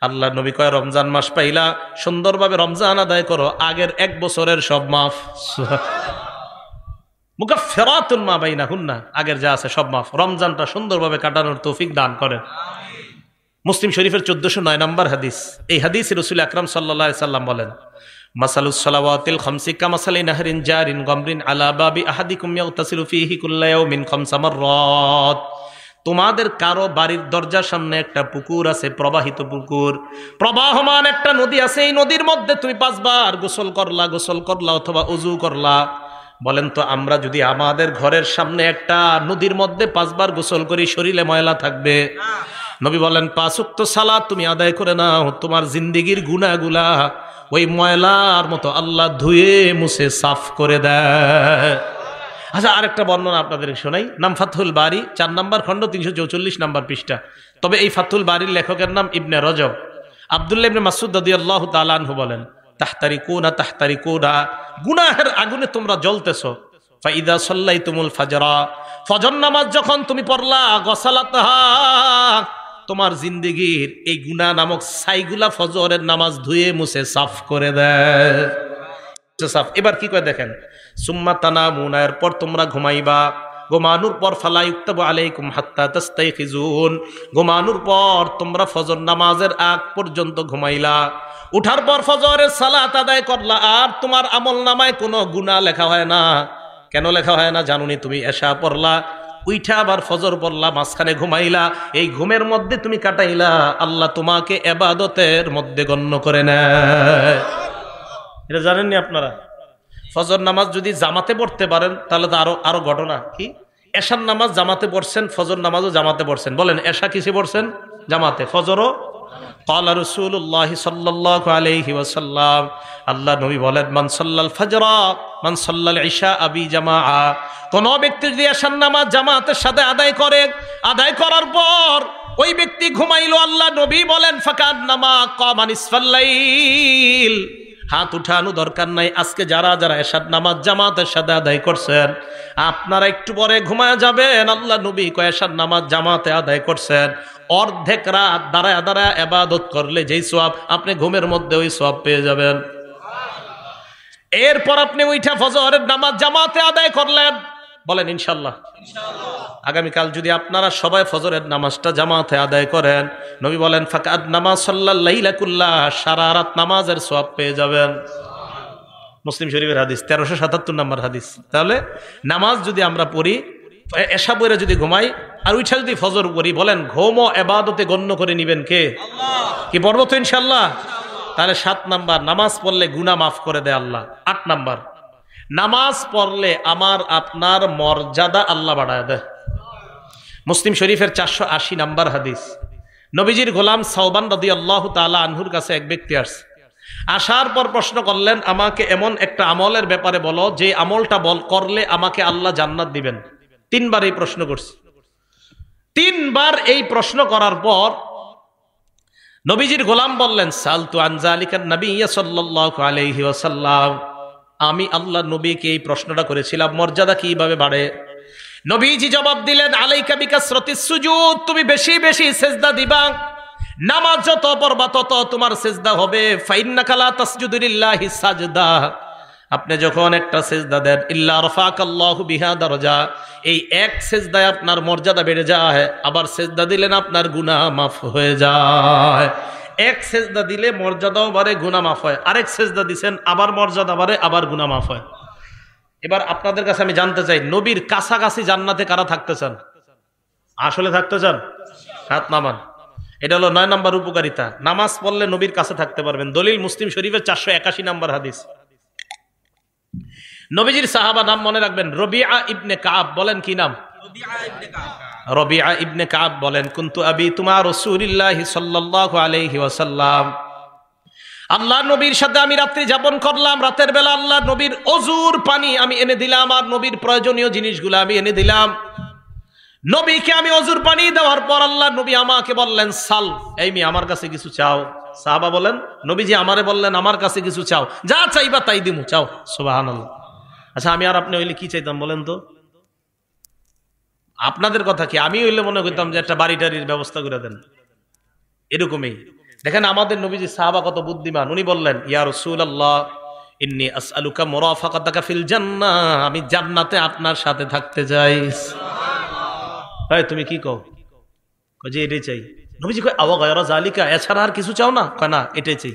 Speaker 1: আল্লাহ নবী কয় রমজান মাস পাইলা, সুন্দরভাবে রমজান আদায় করো, আগের 1 বছরের সব মাফ। মুকাফফিরাতুন মা বাইনাহুন্না, আগের যা আছে সব মাফ। রমজানটা সুন্দরভাবে কাটানোর তৌফিক দান করেন। মুসলিম শরীফের 1409 নম্বর হাদিস। এই হাদিসে রাসূল আকরাম সাল্লাল্লাহু আলাইহি সাল্লাম বলেন, মাসালুস সালাওয়াতিল খামসি কামাসালি নাহরিন জারিন গামরিন আলা বাবি আহাদিকুম ইয়াগতাসিলু ফীহি কুল্লা ইয়াউমিন 5 মাররাত। তোমাদের কারো বাড়ির দরজার সামনে একটা পুকুর আছে, প্রবাহিত পুকুর, প্রবাহমান একটা নদী আছে, এই নদীর মধ্যে তুমি 5 বার গোসল করলা অথবা ওযু করলা। বলেন তো আমরা যদি আমাদের ঘরের সামনে একটা নদীর মধ্যে 5 বার গোসল করি, শরীরে ময়লা থাকবে? নবী বলেন 5 ওয়াক্ত সালাত তুমি আদায় করে নাও, তোমার জিন্দেগীর গুনাহগুলা ওই ময়লার মতো আল্লাহ ধুয়ে মুছে সাফ করে দেয়। আচ্ছা, আরেকটা বর্ণনা আপনাদের শোনাই। নাম ফাতহুল বারি, 4 নম্বর খণ্ড, 344 নম্বর পৃষ্ঠা। তবে এই ফাতহুল বারির লেখকের নাম ইবনে রজব। আব্দুল্লাহ ইবনে মাসউদ রাদিয়াল্লাহু তাআলা আনহু বলেন, তাহতারিকুনা, গুনাহের আগুনে তোমরা জ্বলতেছো। ফাইদা সাল্লাইতুমুল ফাজরা, ফজর নামাজ যখন তুমি পড়লা, গসালাতহা, তোমার জিন্দেগির এই গুনাহ নামক ছাইগুলা ফজরের নামাজ ধুয়ে মুছে সাফ করে দেয়। সাফ। এবার কি করে দেখেন, সুম্মা তানামুনা, এরপর তোমরা ঘুমাইবা। ঘুমানোর পর ফালা ইউক্তাবু আলাইকুম হাত্তা তাস্তাইখিজুন, ঘুমানোর পর তোমরা ফজর নামাজের আগ পর্যন্ত ঘুমাইলা। উঠার পর ফজরের সালাত আদায় করলা, আর তোমার আমল নামায় কোনো গুনাহ লেখা হয় না। কেন লেখা হয় না জানুনি? তুমি এশা পড়লা, উইঠা আবার ফজর পড়লা, মাঝখানে ঘুমাইলা, এই ঘুমের মধ্যে তুমি কাটাইলা, আল্লাহ তোমাকে ইবাদতের মধ্যে গণ্য করে নেয়। এটা জানেননি আপনারা? ফজর নামাজ যদি জামাতে পড়তে পারেন তাহলে তো আরো ঘটনা। কি, এশার নামাজ জামাতে পড়ছেন, ফজর নামাজও জামাতে পড়ছেন। বলেন, এশা কিসে পড়ছেন? জামাতে। ফজরও? ক্বালা রাসূলুল্লাহ সাল্লাল্লাহু আলাইহি ওয়াসাল্লাম, আল্লাহ নবী বলেন, মান সাল্লাল ফাজরা মান সাল্লাল ইশা আবি জামাআ, কোন ব্যক্তি যদি এশার নামাজ জামাতের সাথে আদায় করে, আদায় করার পর ওই ব্যক্তি ঘুমাইলো, আল্লাহ নবী বলেন, ফাকান্নামা কামা নিসফাল লাইল। হাত উঠানো দরকার নাই। আজকে যারা যারা এশার নামাজ জামাতের সাথে আদায় করছেন, আপনারা একটু পরে ঘুমায় যাবেন। আল্লাহ নবী কয়, এশার নামাজ জামাতে আদায় করছেন, অর্ধেক রাত দাঁড়ায় দাঁড়ায় ইবাদত করলে যেই সওয়াব, আপনি ঘুমের মধ্যে ওই সওয়াব পেয়ে যাবেন। এরপর আপনি উঠা ফজরের নামাজ জামাতে আদায় করলেন, বলেন ইনশাআল্লাহ। আগামীকাল যদি আপনারা সবাই ফজরের নামাজটা জামাতে আদায় করেন, নবী বলেন, ফাকাদ নামাজ সাল্লাল লাইলা কুল্লাহ, সারা রাত নামাজের সওয়াব পেয়ে যাবেন। মুসলিম শরীফের হাদিস, 1377 নম্বর হাদিস। তাহলে নামাজ যদি আমরা পড়ি, এশা পড়ে যদি ঘুমাই, আর উঠা যদি ফজর পড়ি, বলেন ঘুম ও ইবাদতে গণ্য করে নিবেন কে? আল্লাহ। কি পড়বো তো ইনশাআল্লাহ? তাহলে 7 নাম্বার, নামাজ পড়লে গুনাহ মাফ করে দেয় আল্লাহ। 8 নাম্বার, নামাজ পড়লে আমার আপনার মর্যাদা আল্লাহ বাড়ায় দেয়। মুসলিম শরীফের 480 নাম্বার হাদিস। নবীজির গোলাম সাওবান রাদিয়াল্লাহু তাআলা আনহুর কাছে এক ব্যক্তি আসছে। আসার পর প্রশ্ন করলেন, আমাকে এমন একটা আমলের ব্যাপারে বলো যে আমলটা করলে আমাকে আল্লাহ জান্নাত দিবেন। 3 বার এই প্রশ্ন করছে। 3 বার এই প্রশ্ন করার পর নবীজির গোলাম বললেন, সালতু আন যালিকা নবিয়্য সাল্লাল্লাহু আলাইহি ওয়াসাল্লাম, আমি আল্লাহ নবীকে এই প্রশ্নটা করেছিলাম, মর্যাদা কিভাবে বাড়ে। নবীজি জবাব দিলেন, আলাইকা বিকাসরাতিস সুজুদ, তুমি বেশি বেশি সিজদা দিবা। নামাজ যত পড়বা তত তোমার সিজদা হবে। ফাইন্নাকা লা তাসজুদু লিল্লাহি সাজদা, আপনি যখন একটা সিজদা দেন, ইল্লা রাফাকাল্লাহু বিহা দারাজা, এই এক সিজদায় আপনার মর্যাদা বেড়ে যায়। আবার সিজদা দিলেন আপনার গুনাহ মাফ হয়ে যায়। এক সিজদা দিলে মর্যাদাও বাড়ে, গুনাহ মাফ হয়। আরেক সিজদা দিবেন, আবার মর্যাদা বাড়ে, আবার গুনাহ মাফ হয়। এবার আপনাদের কাছে আমি জানতে চাই, নবীর কাছাকাছি জান্নাতে কারা থাকতে চান? আসলে থাকতে চান? হাত নামান। এটা হলো 9 নম্বর উপকারিতা। নামাজ পড়লে নবীর কাছে থাকতে পারবেন। দলিল মুসলিম শরীফের 481 নম্বর হাদিস। নবীজির সাহাবা নাম মনে রাখবেন, রবিআ ইবনে কাব। বলেন কি নাম? রবিআ ইবনে কাব বলেন, কুনতু আবিতু মা রাসূলিল্লাহি সাল্লাল্লাহু আলাইহি ওয়াসাল্লাম, আল্লাহ নবীর সাথে আমি রাত্রি যাপন করলাম। রাতের বেলা আল্লাহ নবীর ওযুর পানি আমি এনে দিলাম, আর নবীর প্রয়োজনীয় জিনিসগুলো আমি এনে দিলাম। নবীকে আমি ওযুর পানি দেওয়ার পর আল্লাহ নবী আমাকে বললেন, সাল, এই মেয়ে আমার কাছে কিছু চাও। সাহাবা বলেন, নবীজি আমারে বললেন আমার কাছে কিছু চাও, যা চাইবা তাই দিমু, চাও। সুবহানাল্লাহ। আচ্ছা, আমি আর আপনি হইলে কি চাইতাম বলেন তো? আপনাদের কথা কি? আমি হইলে মনে করতাম যে একটা বাড়ি টাড়ির ব্যবস্থা করে দেন, এরকমই। দেখেন আমাদের নবীজি সাহাবা কত বুদ্ধিমান। উনি বললেন, ইয়া রাসূলুল্লাহ, ইন্নী আসআলুকা মুরাফাকাতাকা ফিল জান্নাহ, আমি জান্নাতে আপনার সাথে থাকতে চাই। সুবহানাল্লাহ। এই তুমি কি কও? কয় যে এটাই চাই। নবীজি কয়, আওয়া গায়রা যালিকা, এছাড়া আর কিছু চাও না? কয় না, এটাই চাই,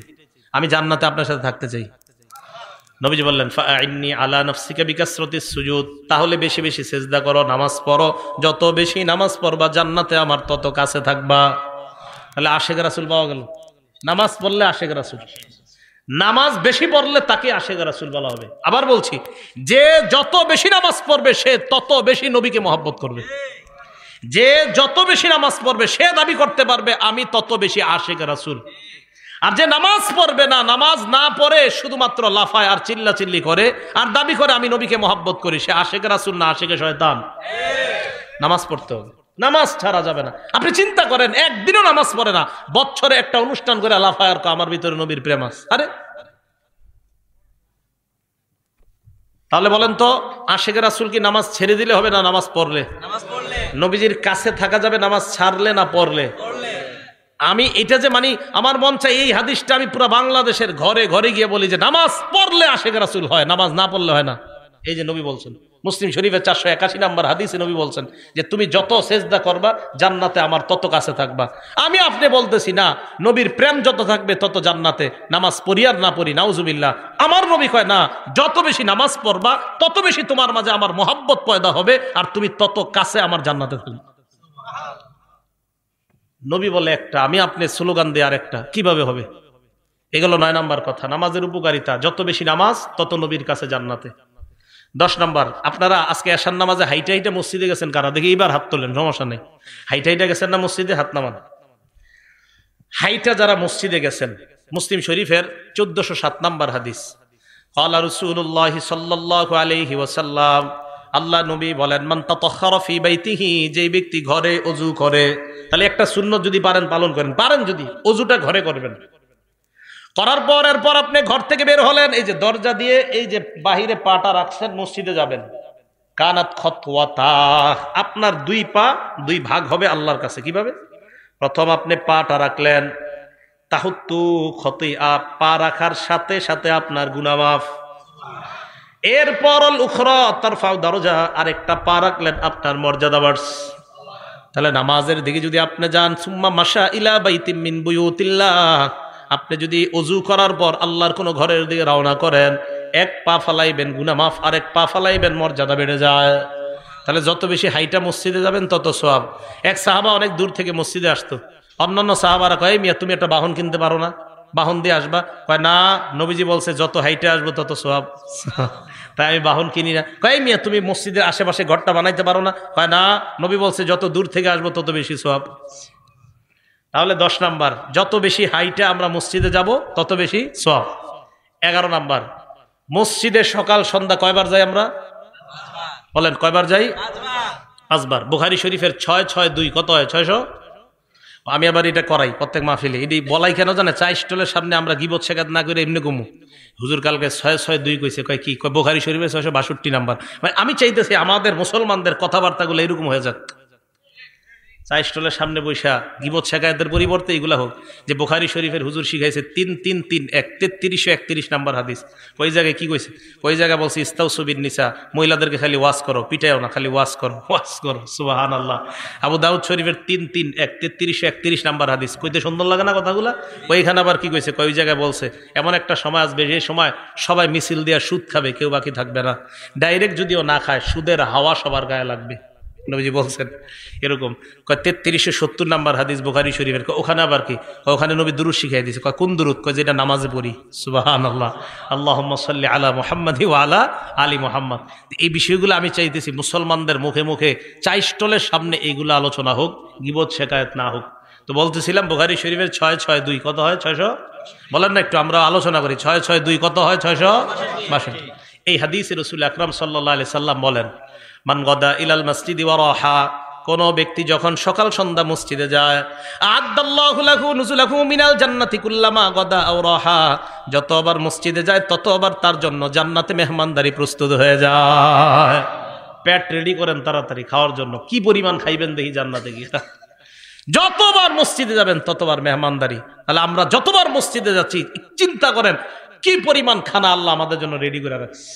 Speaker 1: আমি জান্নাতে আপনার সাথে থাকতে চাই। নবীজি বললেন, ফাআইন্নী আলা নাফসিকা বিকাসরাতিস সুজুদ, তাহলে বেশি বেশি সিজদা করো, নামাজ পড়ো। যত বেশি নামাজ পড়বা জান্নাতে আমার তত কাছে থাকবা। তাহলে আশেক রাসূল পাওয়া গেল। নামাজ পড়লে আশেক রাসূল, নামাজ বেশি পড়লে তাকে আশেক রাসূল বলা হবে। আবার বলছি, যে যত বেশি নামাজ পড়বে সে তত বেশি নবীকে মহব্বত করবে। যে যত বেশি নামাজ পড়বে সে দাবি করতে পারবে আমি তত বেশি আশেক রাসূল। আর যে নামাজ পড়বে না, নামাজ না পড়ে শুধুমাত্র লাফায় আর চিল্লাচিল্লি করে আর দাবি করে আমি নবীকে মহব্বত করি, সে আশেকে রাসূল না আশেকে শয়তান। নামাজ পড়তে হবে, নামাজ ছাড়া যাবে না। আপনি চিন্তা করেন, একদিনও নামাজ পড়ে না, বছরে একটা অনুষ্ঠান করে লাফায় আর আমার ভিতরে নবীর প্রেম আছে। আরে তাহলে বলেন তো, আশেকে রাসূল কি নামাজ ছেড়ে দিলে হবে না নামাজ পড়লে? নবীজির কাছে থাকা যাবে নামাজ ছাড়লে না পড়লে? আমি এটা যে মানি, আমার মন চাই এই হাদিসটা আমি পুরো বাংলাদেশের ঘরে ঘরে গিয়ে বলি যে নামাজ পড়লে আশেকে রাসূল হয়, নামাজ না পড়লে হয় না। এই যে নবী বলছেন, মুসলিম শরীফের 481 নম্বর হাদিসে নবী বলছেন যে তুমি যত সেজদা করবা জান্নাতে আমার তত কাছে থাকবা। আমি আপনি বলতেছি না, নবীর প্রেম যত থাকবে তত জান্নাতে, নামাজ পড়ি আর না পড়ি নাউজুবিল্লাহ। আমার নবী কয় না, যত বেশি নামাজ পড়বা তত বেশি তোমার মাঝে আমার মহব্বত পয়দা হবে আর তুমি তত কাছে আমার জান্নাতে থাকবে। নবী বলে একটা, আমি আপনি স্লোগান দিয়ে আর একটা, কিভাবে হবে? এগুলো 9 নম্বর কথা, নামাজের উপকারিতা। যত বেশি নামাজ তত নবীর কাছে জান্নাতে। 10 নম্বর, আপনারা আজকে এশার নামাজে হাইটা হাইটা মসজিদে গেছেন কারা? দেখি এইবার হাত তোলেন, সমস্যা নেই। হাইটা হাইটা গেছেন না মসজিদে? হাত নামান। হাইটা যারা মসজিদে গেছেন, মুসলিম শরীফের 1407 নম্বর হাদিস, ক্বালা রাসূলুল্লাহ সাল্লাল্লাহু আলাইহি ওয়াসাল্লাম, আল্লাহ নবী বলেন, মান তাতাহহারা ফি বাইতিহি, যে ব্যক্তি ঘরে ওযু করে, তাহলে একটা সুন্নাত যদি পারেন পালন করেন, পারেন যদি ওযুটা ঘরে করবেন, করার পর এরপর আপনি ঘর থেকে বের হলেন, এই যে দরজা দিয়ে এই যে বাহিরে পাটা রাখছেন, মসজিদে যাবেন, কানাত খতওয়াতা, আপনার 2 পা 2 ভাগ হবে আল্লাহর কাছে। কিভাবে? প্রথম আপনি পাটা রাখলেন, তাহুত্তু খতিআ, পা রাখার সাথে সাথে আপনার গুনাহ মাফ। এরপর আল উখরা তারফাউ দরজা, আরেকটা পা রাখলেন, আপনার মর্যাদা বাড়ছে। তাহলে নামাজের দিকে যদি আপনি যান, সুম্মা মাশা ইলা বাইতিম মিন বুয়ুতিল্লাহ, আপনি যদি ওযু করার পর আল্লাহর কোন ঘরের দিকে রওনা করেন, 1 পা ফালাইবেন গুনাহ মাফ, আর 1 পা ফালাইবেন মর্যাদা বেড়ে যায়। তাহলে যত বেশি হাইটা মসজিদে যাবেন তত সওয়াব। এক সাহাবা অনেক দূর থেকে মসজিদে আসতো, অন্যান্য সাহাবারা কয়, মিয়া তুমি একটা বাহন কিনতে পারো না, বাহন দিয়ে আসবা? কয় না, নবীজি বলছে যত হাইটে আসবো তত সওয়াব। তাই আমি বাহন কিনি না। কয় মিয়া তুমি মসজিদের আশেপাশে ঘরটা বানাইতে পারো না? কয় না, নবী বলছে যত দূর থেকে আসবো তত বেশি সওয়াব। তাহলে 10 নাম্বার, যত বেশি হাইটে আমরা মসজিদে যাব তত বেশি সওয়াব। 11 নাম্বার, মসজিদে সকাল সন্ধ্যা কয়বার যাই আমরা? বলেন কয়বার যাই? 5 বার। বুখারী শরীফের 662 কত হয়? 600। আমি আবার এটা করাই প্রত্যেক মাহফিলে। এটি বলাই কেন জানে? চা স্টলের সামনে আমরা গিবত শেখাত না করে এমনি কমু। হুজুর কালকে 662 কইছে, কয় কি? কয় বুখারী শরীফের 662 নাম্বার। মানে আমি চাইতেছি আমাদের মুসলমানদের কথাবার্তাগুলো এরকম হয়ে যাক, চা স্টলের সামনে বৈশা গিবত শেখায়তের পরিবর্তে এগুলা হোক যে বুখারী শরীফের হুজুর শিখাইছে 3-3-3-1 3331 নাম্বার হাদিস। ওই জায়গায় কি কইছে? ওই জায়গায় বলছে ইস্তাউসু বিন নিসা, মহিলাদেরকে খালি ওয়াজ করো, পিটায়ও না, খালি ওয়াজ করো, ওয়াজ করো। সুবহানাল্লাহ। আবু দাউদ শরীফের 3-3-1 3331 নাম্বার হাদিস। কইতে সুন্দর লাগে না কথাগুলা? ওইখানে আবার কি কইছে? ওই জায়গায় বলছে এমন একটা সময় আসবে যে সময় সবাই মিছিল দিয়ে সুদ খাবে, কেউ বাকি থাকবে না। ডাইরেক্ট যদিও না খায়, সুদের হাওয়া সবার গায়ে লাগবে, নবীজি বলছেন এরকম। 3370 নাম্বার হাদিস বুখারী শরীফের। ওখানে আবার কি? ওখানে নবী দুরূদ শিখিয়ে দিয়েছে। কোন দুরূদ? কয় যেটা নামাজে পড়ি। সুবহানাল্লাহ। আল্লাহুম্মা সাল্লি আলা মুহাম্মাদি ওয়া আলা আলি মুহাম্মাদ। এই বিষয়গুলো আমি চাইতেছি মুসলমানদের মুখে মুখে চা স্টলের সামনে এইগুলো আলোচনা হোক, গীবত শেখায়ত না হোক। তো বলতেছিলাম বুখারী শরীফের 662 কত হয়? 600। বলেন না একটু, আমরা আলোচনা করি। 662 কত হয়? 662। এই হাদিসে রাসূল আকরাম সাল্লাল্লাহু আলাইহি সাল্লাম বলেন, মান গাদা ইলাল মসজিদি ওয়া রাহা, কোন ব্যক্তি যখন সকাল সন্ধ্যা মসজিদে যায়, আ'আদাল্লাহু লাহু নুজুলাহু মিনাল জান্নাতি কুল্লামা গাদা আও রাহা, যতবার মসজিদে যায় ততবার তার জন্য জান্নাতে মেহমানদারি প্রস্তুত হয়ে যায়। পেট রেডি করেন তাড়াতাড়ি খাওয়ার জন্য। কি পরিমাণ খাইবেন দেখি জান্নাতে গিয়ে। যতবার মসজিদে যাবেন ততবার মেহমানদারি। তাহলে আমরা যতবার মসজিদে যাচ্ছি চিন্তা করেন কি পরিমাণ খানা আল্লাহ আমাদের জন্য রেডি করে রাখছে।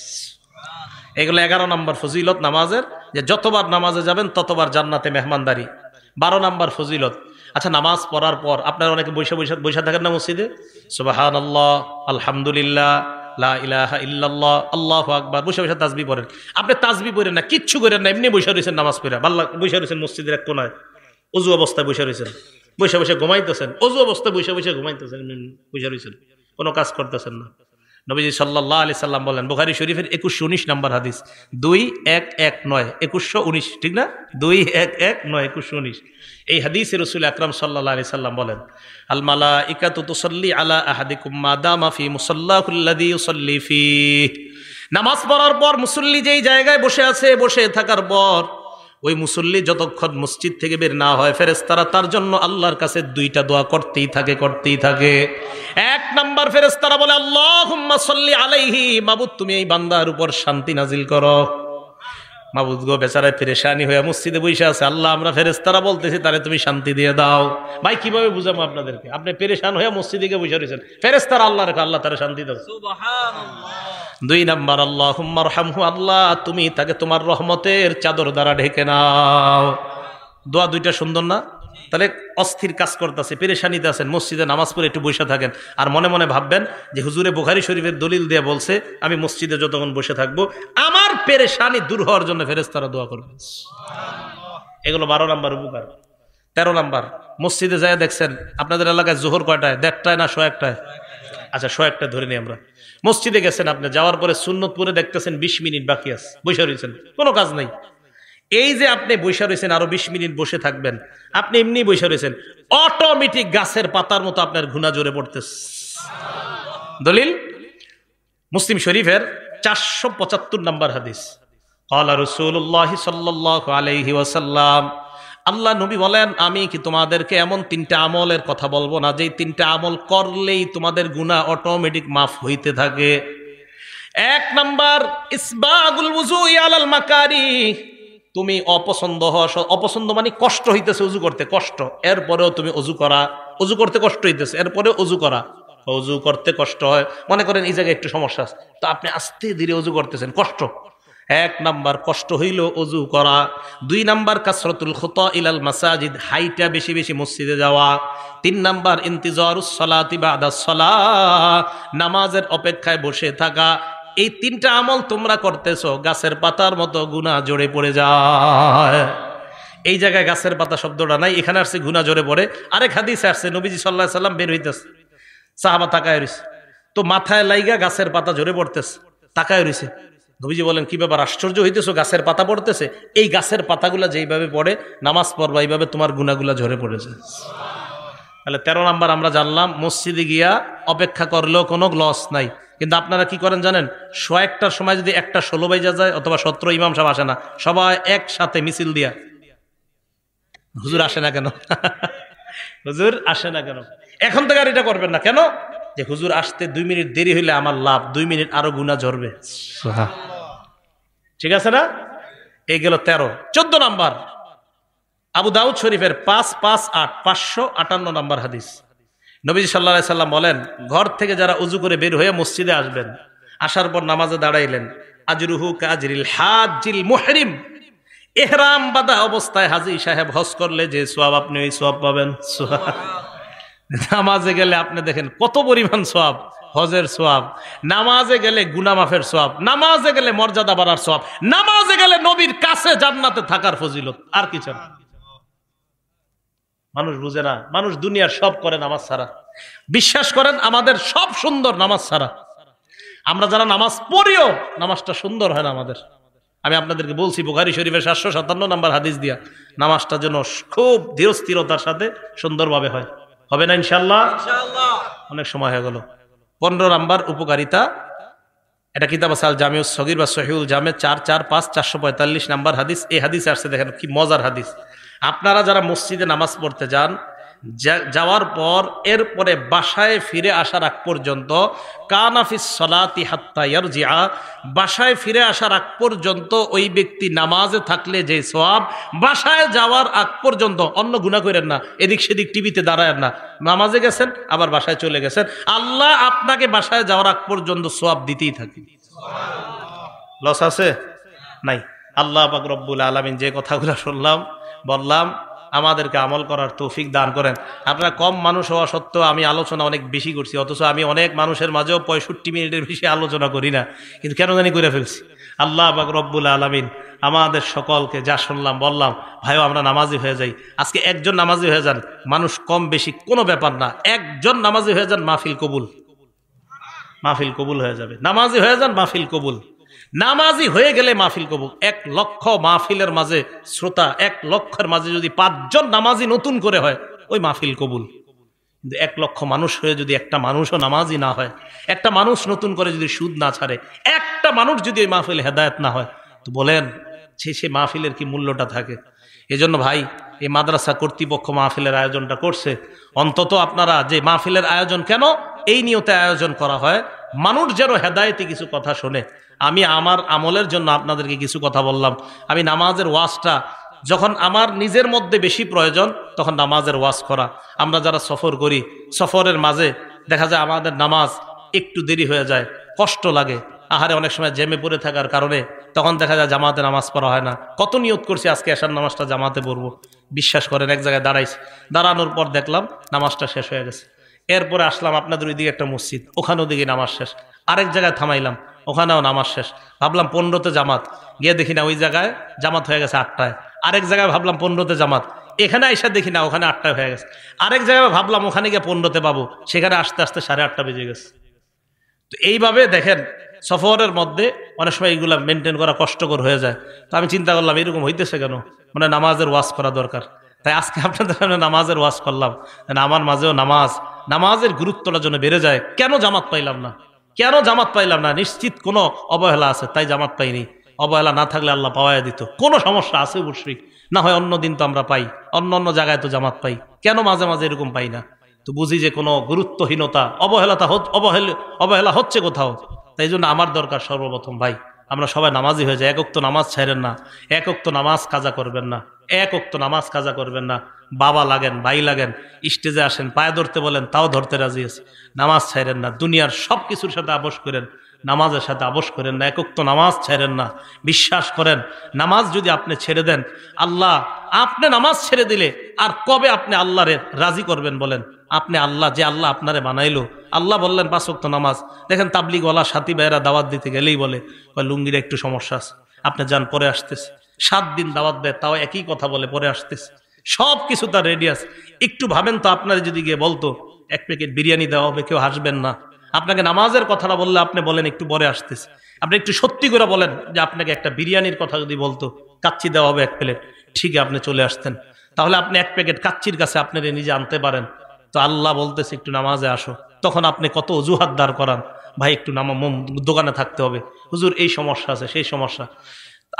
Speaker 1: এগুলো 11 নম্বর ফজিলত নামাজের, যে যতবার নামাজে যাবেন ততবার জান্নাতে মেহমানদারি। 12 নম্বর ফজিলত। আচ্ছা, নামাজ পড়ার পর আপনারা অনেকে বৈশা থাকেন না মসজিদে? সুবহানাল্লাহ, আলহামদুলিল্লাহ, লা ইলাহা ইল্লাল্লাহ, আল্লাহু আকবার, বসে বসে তাসবিহ পড়েন। আপনি তাসবিহ পড়েন না, কিচ্ছু করেন না, এমনি বসে রয়েছেন নামাজ পড়া। ভাল্লা বসে রয়েছেন মসজিদের এক কোনায়, অজু অবস্থায় বসে রয়েছেন, বসে বসে ঘুমাইতেছেন, অজু অবস্থায় বসে বসে ঘুমাইতেছেন, বসে রয়েছেন, কোনো কাজ করতেছেন না। নবীজি সাল্লাল্লাহু আলাইহি সাল্লাম বলেন, বুখারী শরীফের 2119 নম্বর হাদিস, 2119, 2119, ঠিক না? 2119, 2119। এই হাদিসে রাসূল আকরাম সাল্লাল্লাহু আলাইহি সাল্লাম বলেন, আল মালাইকাতু তুসাল্লি আলা আহাদিকুম মা দামা ফি মুসাল্লাহুল্লাযী ইউসাল্লি ফীহ। নামাজ পড়ার পর মুসল্লি যেই জায়গায় বসে আছে, বসে থাকার পর ওই মুসল্লি যতক্ষণ মসজিদ থেকে বের না হয়, ফেরেশতারা তার জন্য আল্লাহর কাছে দুইটা দোয়া করতেই থাকে। এক নাম্বার ফেরেশতারা বলে, আল্লাহুম্মা সাল্লি আলাইহি, মাবুদ তুমি এই বান্দার উপর শান্তি নাজিল করো। মাবুদ গো, বেচারায় পেরেশানি হয়ে মসজিদে বসে আছে, আল্লাহ আমরা ফেরেশতারা বলতেছি তারে তুমি শান্তি দিয়ে দাও। ভাই কিভাবে বুঝাবো আপনাদেরকে? আপনি পেরেশান হয়ে মসজিদে গিয়ে বসে রয়েছেন, ফেরেশতারা আল্লাহ রেখে, আল্লাহ তারে শান্তি দাও, সুবহানাল্লাহ। দুই নাম্বার, আল্লাহুম্মা রহমহু, আল্লাহ তুমি তাকে তোমার রহমতের চাদর দ্বারা ঢেকে নাও। দোয়া দুইটা সুন্দর না? তাহলে অস্থির কাজ করতেছে, পেরেশানিতে আছেন, মসজিদে নামাজ পড়ে একটু বসে থাকেন, আর মনে মনে ভাববেন যে হুজুরে বুখারী শরীফের দলিল দিয়ে বলছে আমি মসজিদে যতক্ষণ বসে থাকবো আমার পেরেশানি দূর হওয়ার জন্য ফেরেশতারা দোয়া করবে। এগুলো 12 নাম্বার উপকার। 13 নাম্বার, মসজিদে যায় দেখছেন আপনাদের এলাকায় জোহর কয়টায়? 1:30 না 1:01? আচ্ছা 1:01 ধরে নিই আমরা। মসজিদে গেছেন, আপনি যাওয়ার পরে সুন্নত পড়ে দেখতেছেন 20 মিনিট বাকি আছে, বসে রয়েছেন, কোনো কাজ নাই। এই যে আপনি বসে রয়েছেন, আরো 20 মিনিট বসে থাকবেন, আপনি এমনি বসে রয়েছেন, অটোমেটিক গাছের পাতার মতো আপনার ঘুণা জোরে পড়তেছে। দলিল মুসলিম শরীফের 475 নম্বর হাদিস, ক্বালা রাসূলুল্লাহ সাল্লাল্লাহু আলাইহি ওয়াসাল্লাম, আল্লাহ নবী বলেন, আমি কি তোমাদেরকে এমন 3টা আমলের কথা বলবো না, যেই 3টা আমল করলেই তোমাদের গুনাহ অটোমেটিক মাফ হইতে থাকে? 1 নাম্বার, ইসবাগুল ওযুই আলাল মাকারি, তুমি অপছন্দ মানে কষ্ট হইতেছে অজু করতে, কষ্ট, এরপরেও তুমি অজু করতে কষ্ট হইতেছে, এরপরে অজু করতে কষ্ট হয়, মনে করেন এই জায়গায় একটু সমস্যা আছে, তো আপনি আস্তে ধীরে অজু করতেছেন, কষ্ট। 1 নাম্বার কষ্ট হইল অজু করা। 2 নাম্বার, কাসরাতুল খুতা ইলাল মাসাজিদ, হাইটা বেশি বেশি মসজিদে যাওয়া। 3 নাম্বার, ইন্তিজারুস সালাতি বাদাস সালাহ, নামাজের অপেক্ষায় বসে থাকা। এই 3টা আমল তোমরা করতেছো, গাছের পাতার মতো গুনাহ জড়ে পড়ে যায়। এই জায়গায় গাছের পাতা শব্দটা নাই, এখানে আসছে গুনাহ জড়ে পড়ে। আরেক হাদিসে আসছে নবীজি সাল্লাল্লাহু আলাইহি সাল্লাম বের হইতেছে, সাহাবা তাকায় রইছে, তো মাথায় লাইগা গাছের পাতা জড়ে পড়তেছে, তাকায় রইছে। নবীজি বলেন, কি ব্যাপার, আশ্চর্য হইতেছো, গাছের পাতা পড়তেছে? এই গাছের পাতাগুলা যেইভাবে পড়ে নামাজ পড়বা, এইভাবে তোমার গুনাহগুলা ঝরে পড়েছে। তাহলে 13 নাম্বার আমরা জানলাম, মসজিদে গিয়া অপেক্ষা করলেও কোনো লস নাই। কিন্তু আপনারা কি করেন জানেন? 1:01টার সময় যদি 1:16 বাজে যায় অথবা 17, ইমাম সাহেব আসে না, সবাই একসাথে মিছিল দিয়া, হুজুর আসে না কেন? হুজুর আসে না কেন? এখন থেকে আর এটা করবেন না। কেন? যে হুজুর আসতে 2 মিনিট দেরি হইলে আমার লাভ, 2 মিনিট আরো গুনাহ ঝরবে। ঠিক আছে না? এই গেল 13। 14 নাম্বার, আবু দাউদ শরীফের 558 নম্বর হাদিস, নবী সাল্লাল্লাহু আলাইহি সাল্লাম বলেন, ঘর থেকে যারা উজু করে বের হয়ে মসজিদে আসবেন, আসার পর নামাজে দাঁড়াইলেন, আজরুহু কাজরিল হাজিল মুহরিম, ইহরাম বাঁধা অবস্থায় হাজী সাহেব হজ করলে যে সওয়াব, আপনি ওই সওয়াব পাবেন। নামাজে গেলে আপনি দেখেন কত পরিমাণ সওয়াব, হজের সওয়াব, নামাজে গেলে গুনাহ মাফের সওয়াব, নামাজে গেলে মর্যাদা বাড়ার সওয়াব, নামাজে গেলে নবীর কাছে জান্নাতে থাকার ফজিলত, আর কিছু না। মানুষ বুঝে না, মানুষ দুনিয়ার সব করে নামাজ ছাড়া। বিশ্বাস করেন, আমাদের সব সুন্দর নামাজ ছাড়া। আমরা যারা নামাজ পড়িও নামাজটা সুন্দর হয় না আমাদের। আমি আপনাদেরকে বলছি, বুখারী শরীফের 757 নম্বর হাদিস দিয়া, নামাজটা যেন খুব ধীরস্থিরতার সাথে সুন্দরভাবে হয়। হবে না ইনশাআল্লাহ? অনেক সময় হয়ে গেল। 15 নাম্বার উপকারিতা, এটা কিতাব আছে আল জামিউস সগীর বা সহিহুল জামে 445 445 নাম্বার হাদিস। এই হাদিসে আসছে, দেখেন কি মজার হাদিস। আপনারা যারা মসজিদে নামাজ পড়তে যান, যাওয়ার পর এরপরে বাসায় ফিরে আসার আগ পর্যন্ত, কানাফিস সালাতি হাত্তা ইয়ারজিআ, বাসায় ফিরে আসার আগ পর্যন্ত ওই ব্যক্তি নামাজে থাকলে যে সওয়াব, বাসায় যাওয়ার আগ পর্যন্ত, অন্য গুনাহ করেন না, এদিক সেদিক টিভিতে দাঁড়ায়েন না, নামাজে গেছেন আবার বাসায় চলে গেছেন, আল্লাহ আপনাকে বাসায় যাওয়ার আগ পর্যন্ত সওয়াব দিতেই থাকে। লস আছে? নাই। আল্লাহ পাক রব্বুল আলামিন যে কথাগুলো শুনলাম বললাম, আমাদেরকে আমল করার তৌফিক দান করেন। আপনারা কম মানুষ হওয়া সত্ত্বেও আমি আলোচনা অনেক বেশি করছি, অথচ আমি অনেক মানুষের মাঝেও 65 মিনিটের বেশি আলোচনা করি না, কিন্তু কেন জানি করে ফেলছি। আল্লাহ পাক রব্বুল আলামিন আমাদের সকলকে যা শুনলাম বললাম, ভাইও আমরা নামাজি হয়ে যাই। আজকে একজন নামাজি হয়ে যান, মানুষ কম বেশি কোনো ব্যাপার না, একজন নামাজি হয়ে যান, মাহফিল কবুল। মাহফিল কবুল হয়ে যাবে। নামাজি হয়ে যান, মাহফিল কবুল। নামাজি হয়ে গেলে মাহফিল কবুল। 1 লক্ষ মাহফিলের মাঝে শ্রোতা, 1 লক্ষের মাঝে যদি 5 জন নামাজি নতুন করে হয়, ওই মাহফিল কবুল। কিন্তু 1 লক্ষ মানুষ হয়ে যদি একটা মানুষও নামাজি না হয়, একটা মানুষ নতুন করে যদি সুদ না ছাড়ে, একটা মানুষ যদি ওই মাহফিল হেদায়েত না হয়, তো বলেন সে মাহফিলের কি মূল্যটা থাকে? এজন্য ভাই, এই মাদ্রাসা কর্তৃপক্ষ মাহফিলের আয়োজনটা করছে, অন্তত আপনারা যে মাহফিলের আয়োজন কেন এই নিয়তে আয়োজন করা হয়, মানুষ যেন হেদায়েতি কিছু কথা শোনে। আমি আমার আমলের জন্য আপনাদেরকে কিছু কথা বললাম। আমি নামাজের ওয়াজটা যখন আমার নিজের মধ্যে বেশি প্রয়োজন, তখন নামাজের ওয়াজ করা। আমরা যারা সফর করি, সফরের মাঝে দেখা যায় আমাদের নামাজ একটু দেরি হয়ে যায়, কষ্ট লাগে। আহারে অনেক সময় জ্যামে পড়ে থাকার কারণে তখন দেখা যায় জামাতে নামাজ পড়া হয় না। কত নিয়ত করছি আজকে এশার নামাজটা জামাতে পড়বো, বিশ্বাস করেন এক জায়গায় দাঁড়াইছি, দাঁড়ানোর পর দেখলাম নামাজটা শেষ হয়ে গেছে। এরপরে আসলাম আপনাদের ওইদিকে একটা মসজিদ, ওখানেও দিকে নামাজ শেষ। আরেক জায়গায় থামাইলাম, ওখানেও নামাজ শেষ। ভাবলাম 15তে জামাত, গিয়ে দেখি না ওই জায়গায় জামাত হয়ে গেছে 8টায়। আরেক জায়গায় ভাবলাম 15তে জামাত, এখানে এসে দেখি না ওখানে 8টায় হয়ে গেছে। আরেক জায়গায় ভাবলাম ওখানে গিয়ে 15তে পাবো, সেখানে আসতে আসতে 8:30 বেজে গেছে। তো এইভাবে দেখেন সফরের মধ্যে অনেক সময় এইগুলা মেনটেন করা কষ্টকর হয়ে যায়। তো আমি চিন্তা করলাম এরকম হইতেছে কেন, মানে নামাজের ওয়াজ করা দরকার। তাই আজকে আপনাদের সামনে নামাজের ওয়াজ করলাম, আমার মাঝেও নামাজের গুরুত্বটা যেন বেড়ে যায়। কেন জামাত পাইলাম না, কেন জামাত পাইলাম না? নিশ্চিত কোনো অবহেলা আছে, তাই জামাত পাইনি। অবহেলা না থাকলে আল্লাহ পাওয়াই দিত। কোনো সমস্যা আছে অবশ্যই, না হয় অন্য দিন তো আমরা পাই, অন্য জায়গায় তো জামাত পাই, কেন মাঝে মাঝে এরকম পাই না? তো বুঝি যে কোনো গুরুত্বহীনতা, অবহেলা হচ্ছে কোথাও। তাই জন্য আমার দরকার সর্বপ্রথম ভাই, আমরা সবাই নামাজি হয়ে যাই। 1 ওয়াক্ত নামাজ ছাড়েন না, 1 ওয়াক্ত নামাজ কাজা করবেন না, 1 ওয়াক্ত নামাজ কাজা করবেন না। বাবা লাগেন, ভাই লাগেন, স্টেজে আসেন, পায়ে ধরতে বলেন, তাও ধরতে রাজি আছে। নামাজ ছাড়েন না, দুনিয়ার সব কিছুর সাথে আপোষ করেন, নামাজের সাথে আপোষ করেন না। 1 ওয়াক্ত নামাজ ছাড়েন না। বিশ্বাস করেন, নামাজ যদি আপনি ছেড়ে দেন, আল্লাহ আপনি নামাজ ছেড়ে দিলে আর কবে আপনি আল্লাহরে রাজি করবেন বলেন? আপনি আল্লাহ, যে আল্লাহ আপনারে বানাইলো, আল্লাহ বললেন 5 ওয়াক্ত নামাজ। দেখেন তাবলিগওয়ালা সাথী ভাইয়েরা দাওয়াত দিতে গেলেই বলে লুঙ্গির একটু সমস্যা আছে, আপনি যান পরে আসতেছে। 7 দিন দাওয়াত দেয়, তাও একই কথা বলে পরে আসতেছে। সব কিছু তার রেডি আছে। একটু ভাবেন তো, আপনার যদি গিয়ে বলতো 1 প্যাকেট বিরিয়ানি দেওয়া হবে, কেউ হাসবেন না। আপনাকে নামাজের কথাটা বললে আপনি বলেন একটু পরে আসতেছে। আপনি একটু সত্যি করে বলেন যে আপনাকে একটা বিরিয়ানির কথা যদি বলতো, কাচ্চি দেওয়া হবে 1 প্লেট, ঠিক আপনি চলে আসতেন। তাহলে আপনি 1 প্যাকেট কাচ্চির কাছে আপনারা নিজে আনতে পারেন। তো আল্লাহ বলতেছে একটু নামাজে আসো, তখন আপনি কত অজুহাত দাঁড় করান, ভাই একটু দোকানে থাকতে হবে, হুজুর এই সমস্যা আছে, সেই সমস্যা।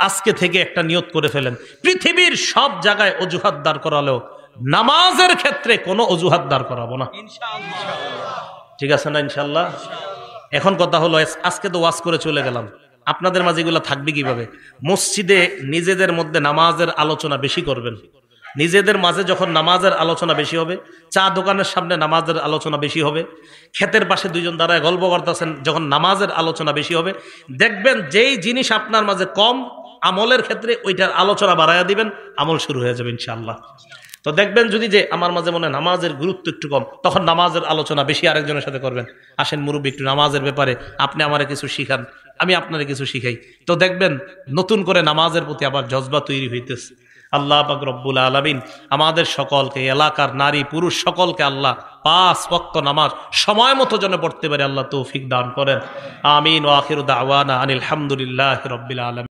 Speaker 1: আজকে থেকে একটা নিয়ত করে ফেলেন, পৃথিবীর সব জায়গায় অজুহাত দাঁড় করালেও নামাজের ক্ষেত্রে কোনো অজুহাত দাঁড় করাবো না, ঠিক আছে না ইনশাল্লাহ? এখন কথা হলো, আজকে তো ওয়াজ করে চলে গেলাম, আপনাদের মাঝে এগুলো থাকবে কিভাবে? মসজিদে নিজেদের মধ্যে নামাজের আলোচনা বেশি করবেন। নিজেদের মাঝে যখন নামাজের আলোচনা বেশি হবে, চা দোকানের সামনে নামাজের আলোচনা বেশি হবে, ক্ষেতের পাশে 2 জন দাঁড়ায় গল্প করতেছেন, যখন নামাজের আলোচনা বেশি হবে, দেখবেন যেই জিনিস আপনার মাঝে কম আমলের ক্ষেত্রে ওইটার আলোচনা বাড়াইয়া দিবেন, আমল শুরু হয়ে যাবে ইনশাআল্লাহ। তো দেখবেন যদি যে আমার মাঝে মনে হয় নামাজের গুরুত্ব একটু কম, তখন নামাজের আলোচনা বেশি আরেকজনের সাথে করবেন। আসেন মুরব্বী, একটু নামাজের ব্যাপারে আপনি আমারে কিছু শিখান, আমি আপনারে কিছু শিখাই। তো দেখবেন নতুন করে নামাজের প্রতি আবার জজবা তৈরি হইতেছে। আল্লাহ পাক রব্বুল আলামিন আমাদের সকলকে, এলাকার নারী পুরুষ সকলকে আল্লাহ 5 ওয়াক্ত নামাজ সময় মতো যেন পড়তে পারে আল্লাহ তৌফিক দান করেন। আমিন। ওয়া আখিরু দাওয়ানা আনিল হামদুলিল্লাহি রাব্বিল আলামিন।